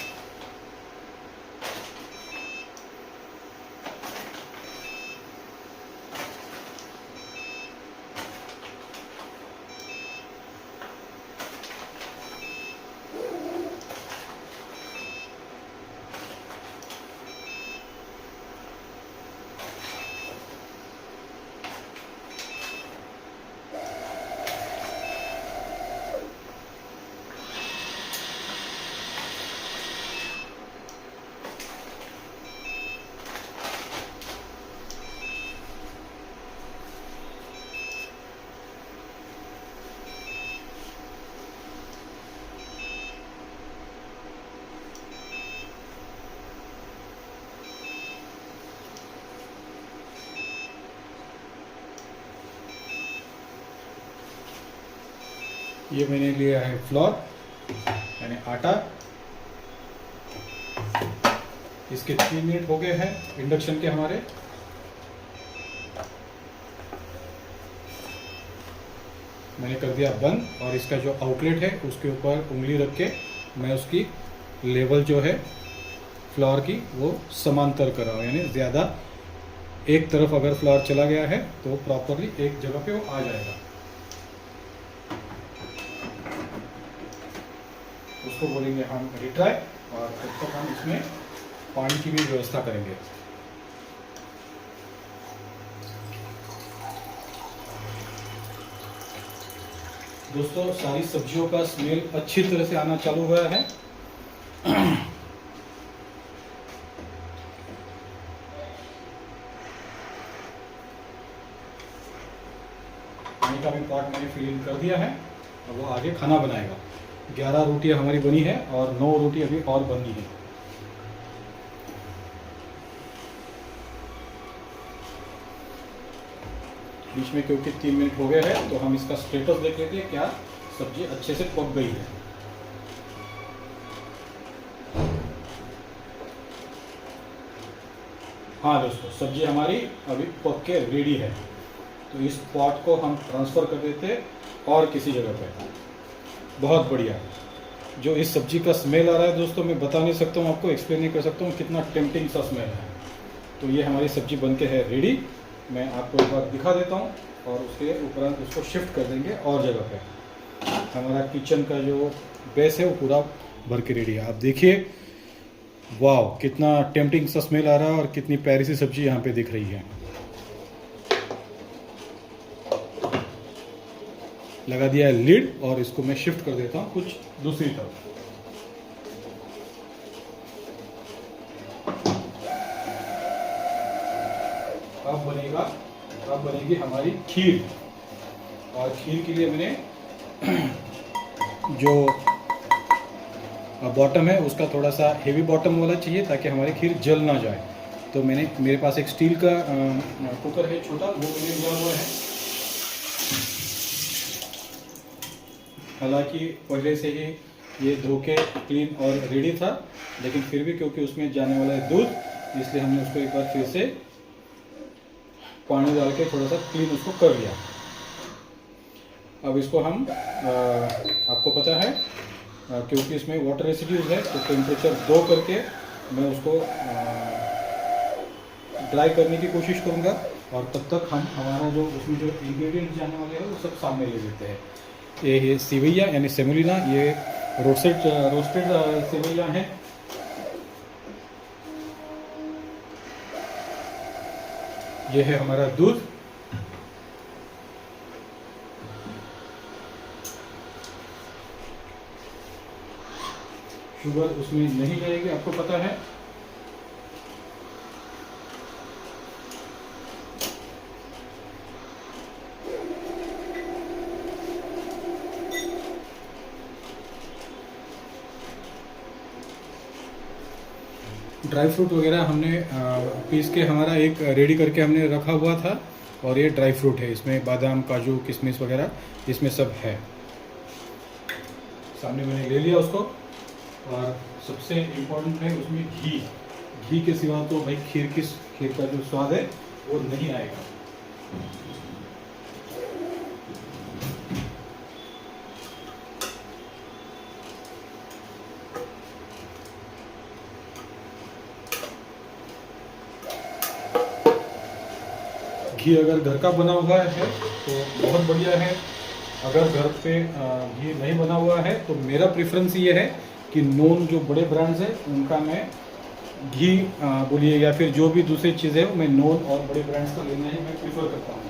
A: ये मैंने लिया है फ्लोर यानी आटा। इसके 3 मिनट हो गए हैं इंडक्शन के हमारे। मैंने कर दिया बंद, और इसका जो आउटलेट है उसके ऊपर उंगली रख के मैं उसकी लेवल जो है फ्लोर की वो समांतर कर रहा हूँ, यानी ज़्यादा एक तरफ अगर फ्लोर चला गया है तो प्रॉपरली एक जगह पे वो आ जाएगा। उसको बोलेंगे हम रिट्राई, और तब तक हम इसमें पानी की भी व्यवस्था करेंगे। दोस्तों, सारी सब्जियों का स्मेल अच्छी तरह से आना चालू हुआ है। पानी का भी पॉट मैंने फिल इन कर दिया है, अब वो आगे खाना बनाएगा। 11 रोटियां हमारी बनी है और 9 रोटी अभी और बननी है। बीच में, क्योंकि 3 मिनट हो गए हैं। तो हम इसका स्टेटस देख लेते हैं, क्या सब्जी अच्छे से पक गई है। हाँ दोस्तों, सब्जी हमारी अभी पक के रेडी है। तो इस पॉट को हम ट्रांसफ़र कर देते और किसी जगह पे। बहुत बढ़िया। जो इस सब्जी का स्मेल आ रहा है दोस्तों, मैं बता नहीं सकता हूँ आपको, एक्सप्लेन नहीं कर सकता हूँ कितना टेम्पटिंग सा स्मेल है। तो ये हमारी सब्जी बन के है रेडी। मैं आपको एक बार दिखा देता हूँ और उसके उपरांत उसको शिफ्ट कर देंगे और जगह पे। हमारा किचन का जो बेस है वो पूरा भर के रेडी है। आप देखिए, वाह कितना टेम्पटिंग सा स्मेल आ रहा है और कितनी प्यारी सी सब्जी यहाँ पे दिख रही है। लगा दिया है लिड और इसको मैं शिफ्ट कर देता हूँ कुछ दूसरी तरफ। अब बनेगी हमारी खीर। और खीर के लिए मैंने जो बॉटम है उसका थोड़ा सा हेवी बॉटम वाला चाहिए ताकि हमारी खीर जल ना जाए। तो मेरे पास एक स्टील का कुकर है छोटा, वो मैंने लिया हुआ है। हालांकि पहले से ही ये धो के क्लीन और रेडी था, लेकिन फिर भी क्योंकि उसमें जाने वाला है दूध, इसलिए हमने उसको एक बार फिर से पानी डाल के थोड़ा सा क्लीन उसको कर लिया। अब इसको हम आपको पता है क्योंकि इसमें वाटर रेसिड्यूज है, तो टेम्परेचर 2 करके मैं उसको ड्राई करने की कोशिश करूँगा। और तब तक हम हमारा जो उसमें जो इंग्रेडिएंट्स जाने वाले हैं वो सब सामने ले लेते हैं। ये सेवैया यानी सेमोलिना, ये रोस्टेड सेवैया है। ये है हमारा दूध। शुगर उसमें नहीं जाएगी, आपको पता है। ड्राई फ्रूट वगैरह हमने पीस के हमारा एक रेडी करके हमने रखा हुआ था। और ये ड्राई फ्रूट है, इसमें बादाम, काजू, किशमिश वगैरह इसमें सब है। सामने मैंने ले लिया उसको। और सबसे इम्पोर्टेंट है उसमें घी। घी के सिवा तो भाई खीर का जो स्वाद है वो नहीं आएगा। घी अगर घर का बना हुआ है तो बहुत बढ़िया है। अगर घर पे घी नहीं बना हुआ है तो मेरा प्रेफरेंस ये है कि नॉन जो बड़े ब्रांड्स हैं उनका मैं घी बोलिए या फिर जो भी दूसरी चीज़ें है मैं नॉन और बड़े ब्रांड्स का लेना ही मैं प्रीफर करता हूँ।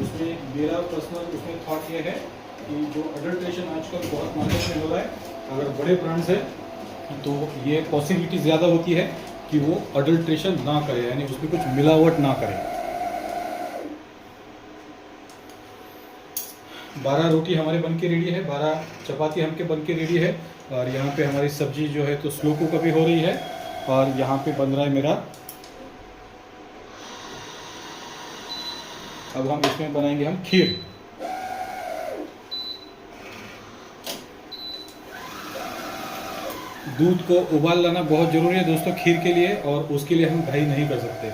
A: उसमें मेरा पर्सनल उसमें थॉट ये है कि जो अडल्ट्रेशन आजकल बहुत मार्केट में हो रहा है, अगर बड़े ब्रांड्स है तो ये पॉसिबिलिटी ज़्यादा होती है कि वो अडल्ट्रेशन ना करे, यानी उसमें कुछ मिलावट ना करे। 12 रोटी हमारे बन के रेडी है, 12 चपाती हमके बन के रेडी है। और यहाँ पे हमारी सब्जी जो है तो स्लो कुक अभी हो रही है। और यहाँ पे बन रहा है मेरा, अब हम इसमें बनाएंगे हम खीर। दूध को उबाल लाना बहुत ज़रूरी है दोस्तों खीर के लिए, और उसके लिए हम दही नहीं कर सकते,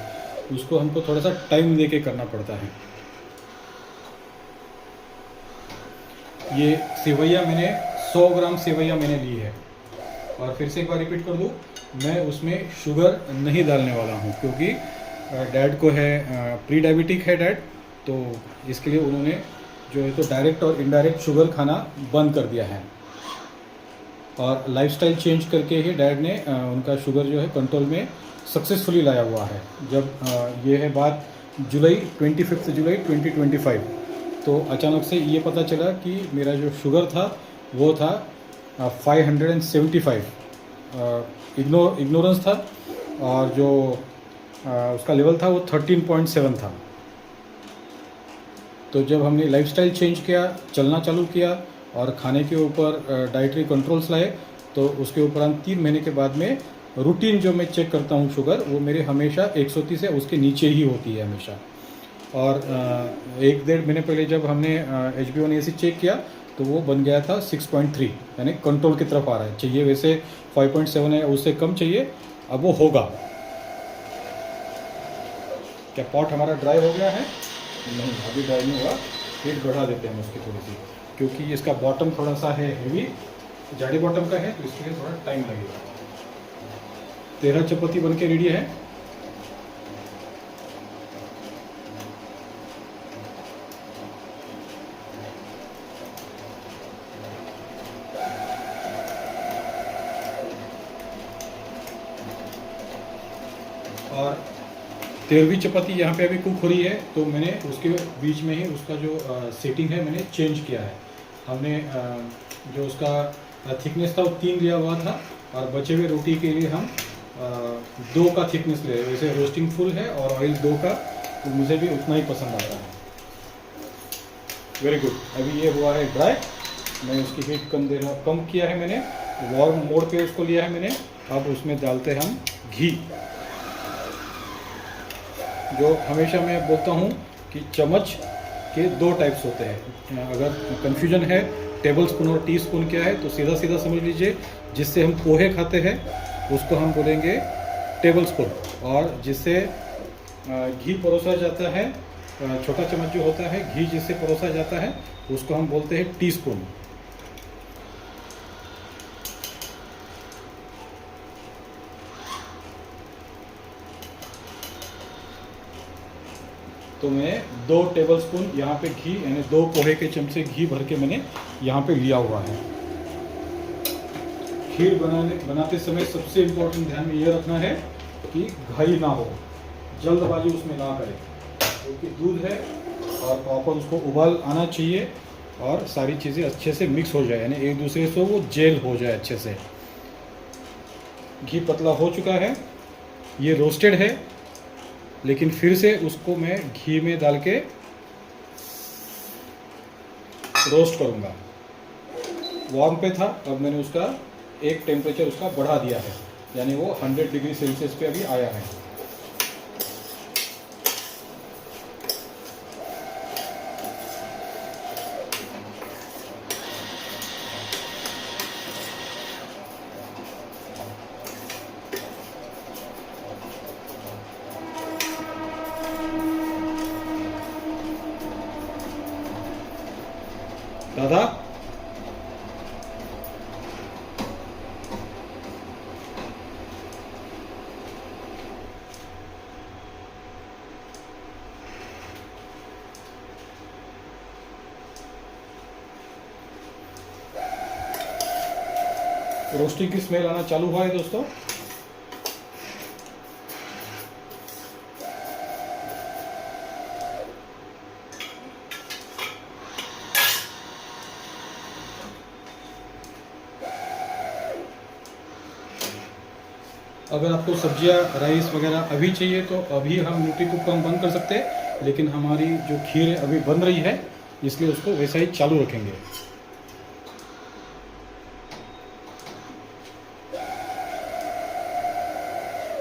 A: उसको हमको थोड़ा सा टाइम देके करना पड़ता है। ये सेवैया मैंने 100 ग्राम सेवैया मैंने ली है। और फिर से एक बार रिपीट कर दूँ, मैं उसमें शुगर नहीं डालने वाला हूँ क्योंकि डैड को है प्री डायबिटिक है डैड, तो इसके लिए उन्होंने जो है तो डायरेक्ट और इनडायरेक्ट शुगर खाना बंद कर दिया है। और लाइफस्टाइल चेंज करके ही डैड ने उनका शुगर जो है कंट्रोल में सक्सेसफुली लाया हुआ है। जब ये है बात 25 जुलाई 2025, तो अचानक से ये पता चला कि मेरा जो शुगर था वो था 575, इग्नोरेंस था, और जो उसका लेवल था वो 13.7 था। तो जब हमने लाइफस्टाइल चेंज किया, चलना चालू किया और खाने के ऊपर डाइटरी कंट्रोल्स लाए, तो उसके उपरांत 3 महीने के बाद में रूटीन जो मैं चेक करता हूँ शुगर, वो मेरे हमेशा 130 से उसके नीचे ही होती है हमेशा। और 1-1.5 महीने पहले जब हमने HbA1c चेक किया तो वो बन गया था 6.3, यानी कंट्रोल की तरफ आ रहा है। चाहिए वैसे 5.7 है, उससे कम चाहिए, अब वो होगा। क्या पॉट हमारा ड्राई हो गया है? नहीं, अभी ड्राई नहीं हुआ। हीट बढ़ा देते हैं हम उसकी थोड़ी सी, क्योंकि इसका बॉटम थोड़ा सा है हेवी, जाड़ी बॉटम का है, तो इसके लिए थोड़ा टाइम लगेगा। 13 चपाती बन के रेडी है। और 13वीं चपाती यहाँ पे अभी कुक हो रही है, तो मैंने उसके बीच में ही उसका जो सेटिंग है मैंने चेंज किया है। हमने जो उसका थिकनेस था वो 3 लिया हुआ था, और बचे हुए रोटी के लिए हम 2 का थिकनेस ले रहे हैं। वैसे रोस्टिंग फुल है और ऑयल 2 का, तो मुझे भी उतना ही पसंद आ रहा है। Very good. अभी ये हुआ है ड्राई, मैं उसकी हीट कम किया है मैंने, वार्म मोड पे उसको लिया है मैंने। अब उसमें डालते हैं हम घी। जो हमेशा मैं बोलता हूँ कि चम्मच के 2 टाइप्स होते हैं। अगर कन्फ्यूजन है टेबल स्पून और टी स्पून क्या है, तो सीधा सीधा समझ लीजिए, जिससे हम पोहे खाते हैं उसको हम बोलेंगे टेबल स्पून, और जिससे घी परोसा जाता है, छोटा चम्मच जो होता है घी जिससे परोसा जाता है, उसको हम बोलते हैं टी स्पून। तो मैं 2 टेबल स्पून यहाँ पे घी, यानी 2 पोहे के चमचे घी भर के मैंने यहाँ पे लिया हुआ है। खीर बनाते समय सबसे इम्पोर्टेंट ध्यान में ये रखना है कि घाई ना हो, जल्दबाजी उसमें ना करें, क्योंकि दूध है और प्रॉपर उसको उबाल आना चाहिए और सारी चीज़ें अच्छे से मिक्स हो जाए, यानी एक दूसरे से वो जेल हो जाए अच्छे से। घी पतला हो चुका है, ये रोस्टेड है, लेकिन फिर से उसको मैं घी में डाल के रोस्ट करूँगा। वार्म पे था, अब मैंने उसका एक टेम्परेचर उसका बढ़ा दिया है, यानी वो 100 डिग्री सेल्सियस पे अभी आया है। दादा, रोस्टिंग की स्मेल आना चालू हुआ है दोस्तों। अगर आपको सब्जियां, राइस वगैरह अभी चाहिए तो अभी हम न्यूट्री कुक हम बंद कर सकते हैं, लेकिन हमारी जो खीर है अभी बन रही है, इसलिए उसको वैसा ही चालू रखेंगे।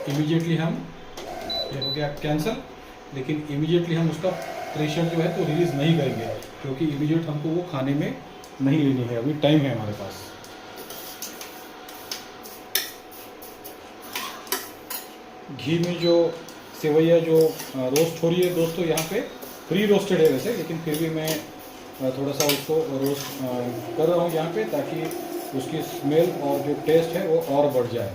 A: इमीडिएटली हम, ये हो गया कैंसल, लेकिन इमीडिएटली हम उसका प्रेशर जो है तो रिलीज़ नहीं करेंगे, क्योंकि इमीडिएट हमको वो खाने में नहीं लेनी है, अभी टाइम है हमारे पास। घी में जो सेवैया जो रोस्ट हो रही है दोस्तों, यहाँ पे प्री रोस्टेड है वैसे, लेकिन फिर भी मैं थोड़ा सा उसको रोस्ट कर रहा हूँ यहाँ पे, ताकि उसकी स्मेल और जो टेस्ट है वो और बढ़ जाए।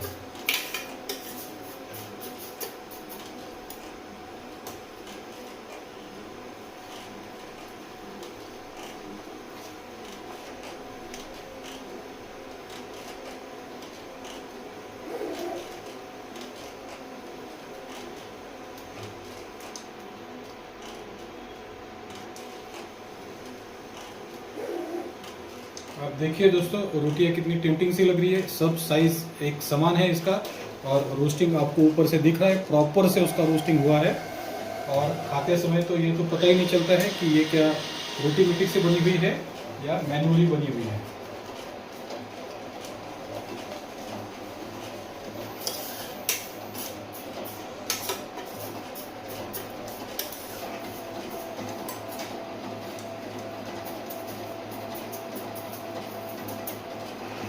A: आप देखिए दोस्तों, रोटियाँ कितनी टेम्पटिंग सी लग रही है, सब साइज़ एक समान है इसका, और रोस्टिंग आपको ऊपर से दिख रहा है, प्रॉपर से उसका रोस्टिंग हुआ है। और खाते समय तो ये तो पता ही नहीं चलता है कि ये क्या रोटी मिट्टी से बनी हुई है या मैनुअली बनी हुई है।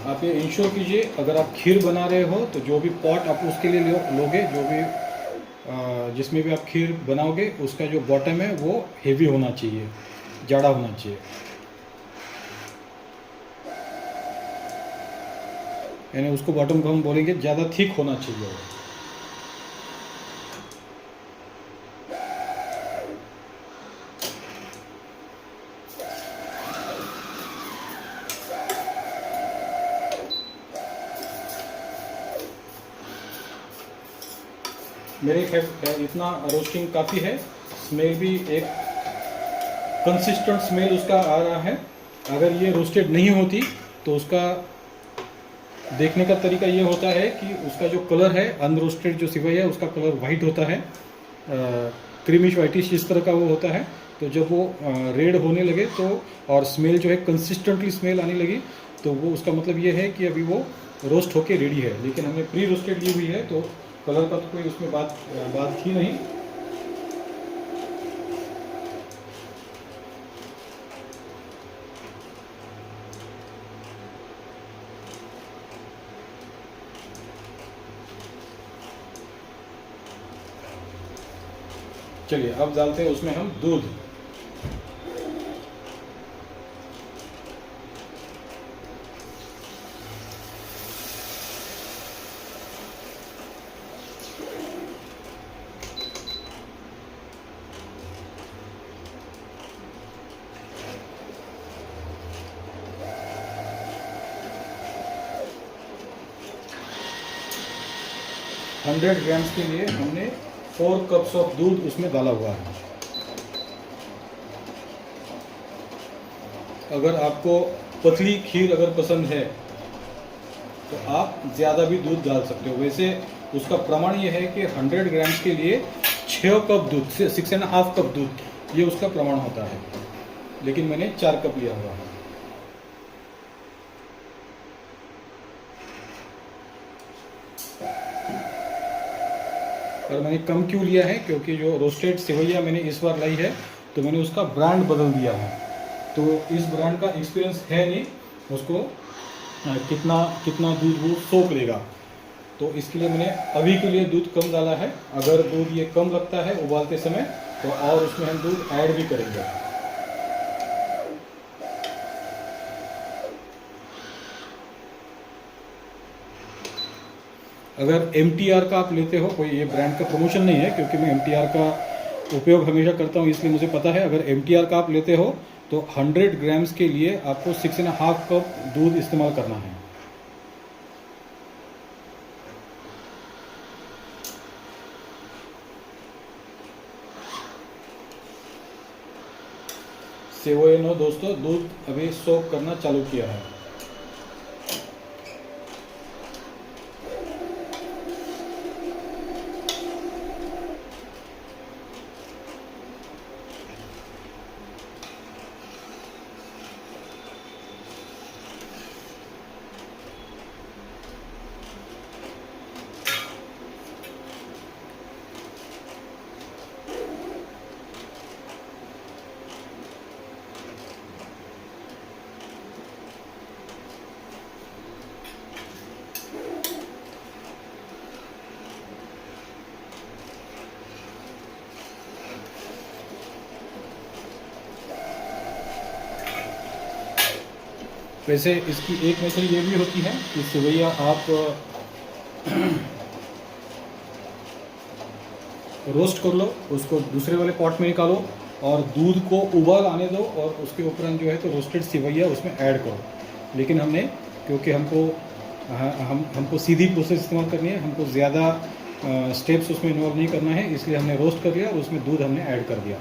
A: आप ये इंश्योर कीजिए, अगर आप खीर बना रहे हो तो जो भी पॉट आप उसके लिए लोगे, जो भी जिसमें भी आप खीर बनाओगे उसका जो बॉटम है वो हेवी होना चाहिए, जाड़ा होना चाहिए, यानी उसको बॉटम को हम बोलेंगे ज़्यादा थिक होना चाहिए वो। मेरे ख्याल इतना रोस्टिंग काफ़ी है। स्मेल भी एक कंसिस्टेंट स्मेल उसका आ रहा है। अगर ये रोस्टेड नहीं होती तो उसका देखने का तरीका ये होता है कि उसका जो कलर है, अनरोस्टेड जो सिवई है उसका कलर वाइट होता है, क्रीमिश वाइटिश इस तरह का वो होता है। तो जब वो रेड होने लगे तो और स्मेल जो है कंसिस्टेंटली स्मेल आने लगी तो वो उसका मतलब ये है कि अभी वो रोस्ट होके रेडी है। लेकिन हमने प्री रोस्टेड ली हुई है तो कलर का तो कोई उसमें बात थी नहीं। चलिए अब डालते हैं उसमें हम दूध। हंड्रेड ग्राम्स के लिए हमने 4 कप्स ऑफ दूध उसमें डाला हुआ है। अगर आपको पतली खीर अगर पसंद है तो आप ज़्यादा भी दूध डाल सकते हो। वैसे उसका प्रमाण ये है कि 100 ग्राम्स के लिए 6 कप दूध से 6.5 कप दूध ये उसका प्रमाण होता है, लेकिन मैंने 4 कप लिया हुआ है। और मैंने कम क्यों लिया है, क्योंकि जो रोस्टेड सेवैया मैंने इस बार लाई है तो मैंने उसका ब्रांड बदल दिया है। तो इस ब्रांड का एक्सपीरियंस है नहीं उसको कितना दूध वो सोख लेगा, तो इसके लिए मैंने अभी के लिए दूध कम डाला है। अगर दूध ये कम लगता है उबालते समय तो और उसमें हम दूध ऐड भी करेंगे। अगर MTR का आप लेते हो, कोई ये ब्रांड का प्रमोशन नहीं है क्योंकि मैं MTR का उपयोग हमेशा करता हूँ इसलिए मुझे पता है। अगर MTR का आप लेते हो तो 100 ग्राम्स के लिए आपको 6.5 कप दूध इस्तेमाल करना है। सेवोइनो दोस्तों दूध अभी सोक करना चालू किया है। वैसे इसकी एक मेथड ये भी होती है कि सेवैया आप रोस्ट कर लो, उसको दूसरे वाले पॉट में निकालो और दूध को उबाल आने दो और उसके उपरांत जो है तो रोस्टेड सेवैया उसमें ऐड करो। लेकिन हमने क्योंकि हमको सीधी प्रोसेस इस्तेमाल करनी है, हमको ज़्यादा स्टेप्स उसमें इन्वॉल्व नहीं करना है, इसलिए हमने रोस्ट कर लिया और उसमें दूध हमने ऐड कर दिया।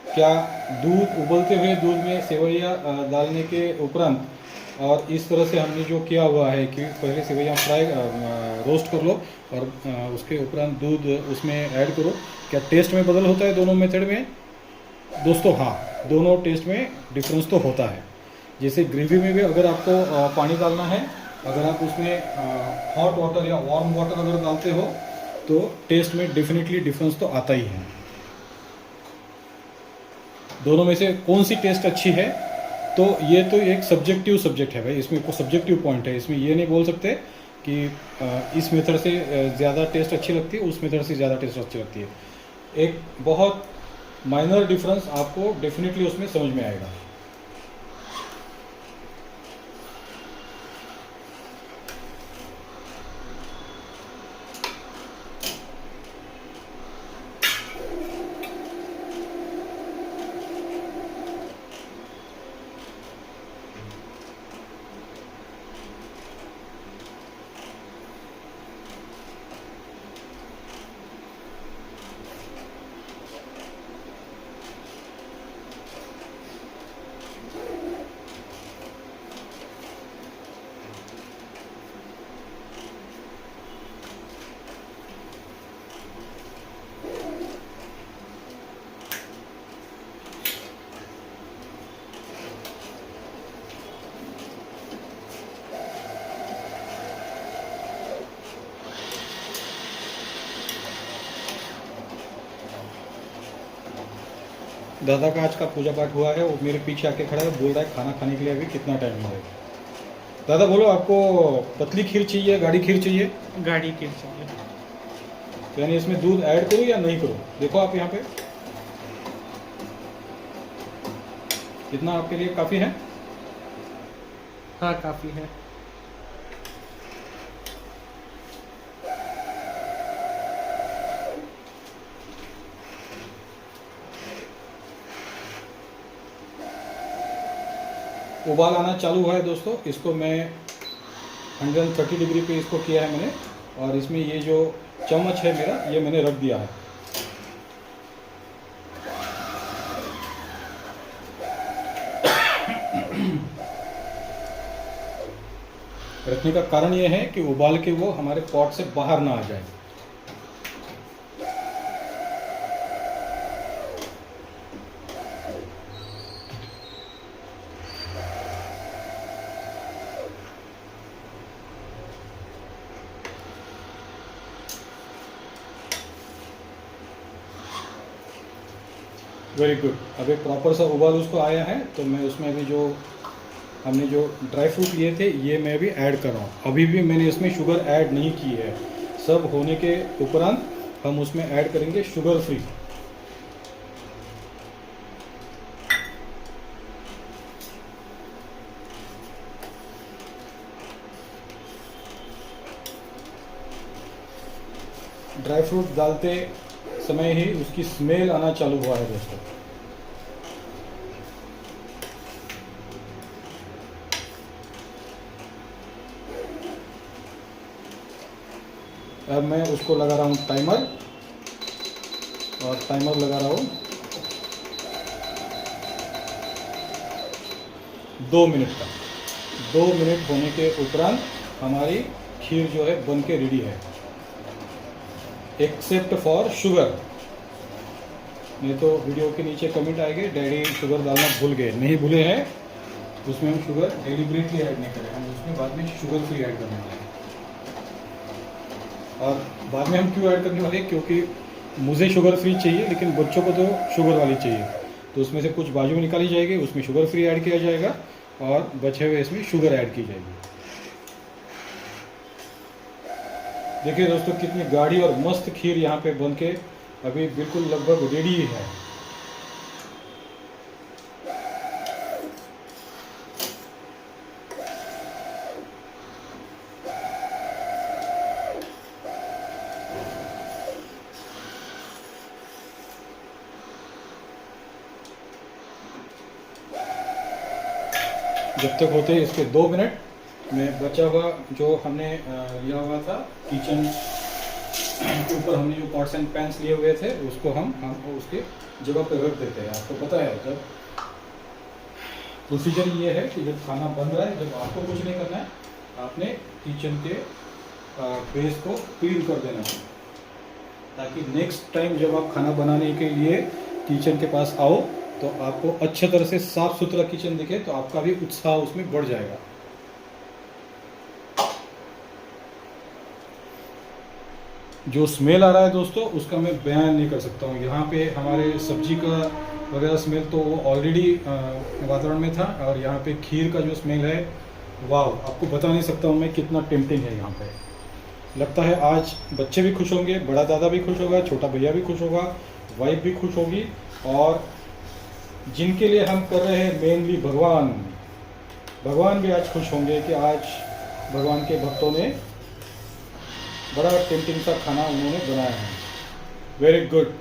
A: क्या दूध उबलते हुए दूध में सेवैया डालने के उपरांत और इस तरह से हमने जो किया हुआ है कि पहले सेवैया फ्राई रोस्ट कर लो और उसके उपरांत दूध उसमें ऐड करो, क्या टेस्ट में बदल होता है दोनों मेथड में? दोस्तों हाँ, दोनों टेस्ट में डिफरेंस तो होता है। जैसे ग्रेवी में भी अगर आपको पानी डालना है, अगर आप उसमें हॉट वाटर या वार्म वाटर अगर डालते हो तो टेस्ट में डेफिनेटली डिफरेंस तो आता ही है। दोनों में से कौन सी टेस्ट अच्छी है, तो ये तो एक सब्जेक्टिव सब्जेक्ट है भाई, इसमें कोई सब्जेक्टिव पॉइंट है, इसमें ये नहीं बोल सकते कि इस मेथड से ज़्यादा टेस्ट अच्छी लगती है, उस मेथड से ज़्यादा टेस्ट अच्छी लगती है। एक बहुत माइनर डिफरेंस आपको डेफिनेटली उसमें समझ में आएगा। दादा का आज का पूजा पाठ हुआ है, वो मेरे पीछे आके खड़ा है, बोल रहा है खाना खाने के लिए अभी कितना टाइम है। दादा बोलो, आपको पतली खीर चाहिए, गाढ़ी खीर चाहिए?
B: गाढ़ी खीर चाहिए।
A: तो यानी इसमें दूध ऐड करूँ या नहीं करूँ? देखो आप यहाँ पे कितना आपके लिए काफ़ी है?
B: हाँ काफ़ी है।
A: उबाल आना चालू हुआ है दोस्तों, इसको मैं 130 डिग्री पे इसको किया है मैंने, और इसमें ये जो चम्मच है मेरा, ये मैंने रख दिया है। रखने का कारण ये है कि उबाल के वो हमारे पॉट से बाहर ना आ जाए। Very good. अब एक प्रॉपर सा उबाल उसको आया है, तो मैं उसमें अभी जो हमने जो ड्राई फ्रूट लिए थे ये मैं अभी ऐड कर रहा हूँ। अभी भी मैंने इसमें शुगर ऐड नहीं की है, सब होने के उपरांत हम उसमें ऐड करेंगे शुगर फ्री। ड्राई फ्रूट डालते समय ही उसकी स्मेल आना चालू हुआ है दोस्तों। अब मैं उसको लगा रहा हूँ टाइमर, और टाइमर लगा रहा हूँ 2 मिनट का। 2 मिनट होने के उपरांत हमारी खीर जो है बन के रेडी है, एक्सेप्ट फॉर शुगर। नहीं तो वीडियो के नीचे कमेंट आएंगे, डैडी शुगर डालना भूल गए। नहीं भूले हैं, उसमें हम शुगर डेलिबरेटली ऐड नहीं करें, हम उसमें बाद में शुगर फ्री ऐड करने वाले हैं। और बाद में हम क्यों ऐड करने वाले हैं? क्योंकि मुझे शुगर फ्री चाहिए, लेकिन बच्चों को तो शुगर वाली चाहिए, तो उसमें से कुछ बाजू निकाली जाएगी, उसमें शुगर फ्री ऐड किया जाएगा, और बचे हुए इसमें शुगर ऐड की जाएगी। देखिए दोस्तों, कितनी गाढ़ी और मस्त खीर यहाँ पे बन के अभी बिल्कुल लगभग रेडी है। जब तक होते हैं इसके 2 मिनट में बचा हुआ जो हमने लिया हुआ था किचन के ऊपर, हमने जो पॉट्स एंड पैन्स लिए हुए थे उसको हम उसके जगह पर रख देते हैं। आपको पता है, जब प्रोसीजर ये है कि जब खाना बन रहा है, जब आपको कुछ नहीं करना है, आपने किचन के बेस को क्लीन कर देना है, ताकि नेक्स्ट टाइम जब आप खाना बनाने के लिए किचन के पास आओ तो आपको अच्छे तरह से साफ सुथरा किचन दिखे, तो आपका भी उत्साह उसमें बढ़ जाएगा। जो स्मेल आ रहा है दोस्तों उसका मैं बयान नहीं कर सकता हूँ। यहाँ पे हमारे सब्जी का वगैरह स्मेल तो ऑलरेडी वातावरण में था, और यहाँ पे खीर का जो स्मेल है, वाह, आपको बता नहीं सकता हूँ मैं कितना टेम्पटिंग है यहाँ पे। लगता है आज बच्चे भी खुश होंगे, बड़ा दादा भी खुश होगा, छोटा भैया भी खुश होगा, वाइफ भी खुश होगी, और जिनके लिए हम कर रहे हैं मेनली भगवान भी आज खुश होंगे कि आज भगवान के भक्तों ने बड़ा टेम्पटिंग सा खाना उन्होंने बनाया है। Very good.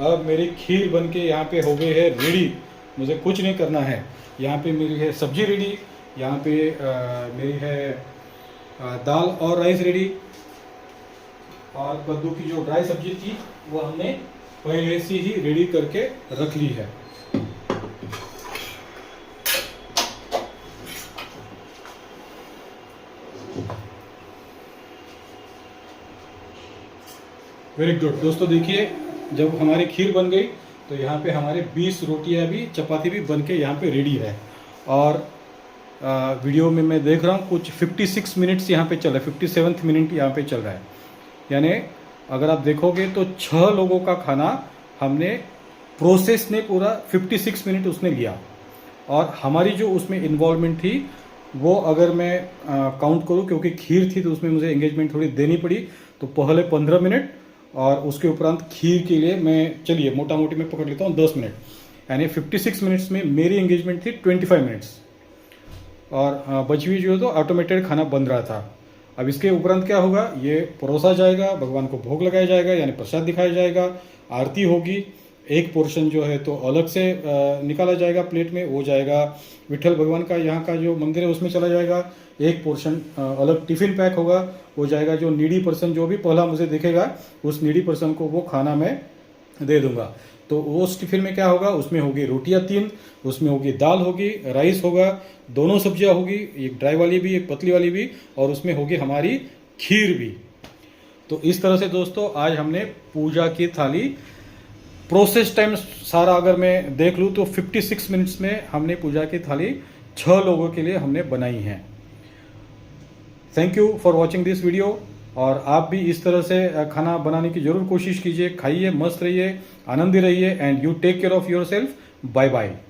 A: अब मेरी खीर बन के यहाँ पे हो गई है रेडी, मुझे कुछ नहीं करना है। यहाँ पे मेरी है सब्जी रेडी, यहाँ पे मेरी है दाल और राइस रेडी, और कद्दू की जो ड्राई सब्जी थी वो हमने पहले से ही रेडी करके रख ली है। वेरी गुड दोस्तों, देखिए जब हमारी खीर बन गई तो यहाँ पे हमारे 20 रोटियाँ भी, चपाती भी बन के यहाँ पे रेडी है। और वीडियो में मैं देख रहा हूँ कुछ 56 मिनट्स यहाँ पे चल रहा है, 57th मिनट यहाँ पे चल रहा है। यानी अगर आप देखोगे तो 6 लोगों का खाना हमने प्रोसेस ने पूरा 56 मिनट उसने लिया, और हमारी जो उसमें इन्वॉल्वमेंट थी वो अगर मैं काउंट करूँ, क्योंकि खीर थी तो उसमें मुझे एंगेजमेंट थोड़ी देनी पड़ी, तो पहले 15 मिनट और उसके उपरांत खीर के लिए मैं, चलिए मोटा मोटी मैं पकड़ लेता हूँ 10 मिनट, यानी 56 मिनट्स में मेरी एंगेजमेंट थी 25 मिनट्स, और बची हुई जो है तो ऑटोमेटेड खाना बन रहा था। अब इसके उपरांत क्या होगा, ये परोसा जाएगा, भगवान को भोग लगाया जाएगा, यानी प्रसाद दिखाया जाएगा, आरती होगी, एक पोर्शन जो है तो अलग से निकाला जाएगा प्लेट में, वो जाएगा विठल भगवान का यहाँ का जो मंदिर है उसमें चला जाएगा, एक पोर्शन अलग टिफ़िन पैक होगा, वो जाएगा जो नीडी पर्सन जो भी पहला मुझे दिखेगा उस नीडी पर्सन को वो खाना मैं दे दूंगा। तो उस टिफ़िन में क्या होगा, उसमें होगी रोटियां 3, उसमें होगी दाल होगी, राइस होगा, दोनों सब्जियां होगी, एक ड्राई वाली भी एक पतली वाली भी, और उसमें होगी हमारी खीर भी। तो इस तरह से दोस्तों आज हमने पूजा की थाली, प्रोसेस टाइम सारा अगर मैं देख लूँ तो 56 मिनट्स में हमने पूजा की थाली 6 लोगों के लिए हमने बनाई है। Thank you for watching this video, और आप भी इस तरह से खाना बनाने की जरूर कोशिश कीजिए, खाइए, मस्त रहिए, आनंदी रहिए, and you take care of yourself. Bye bye.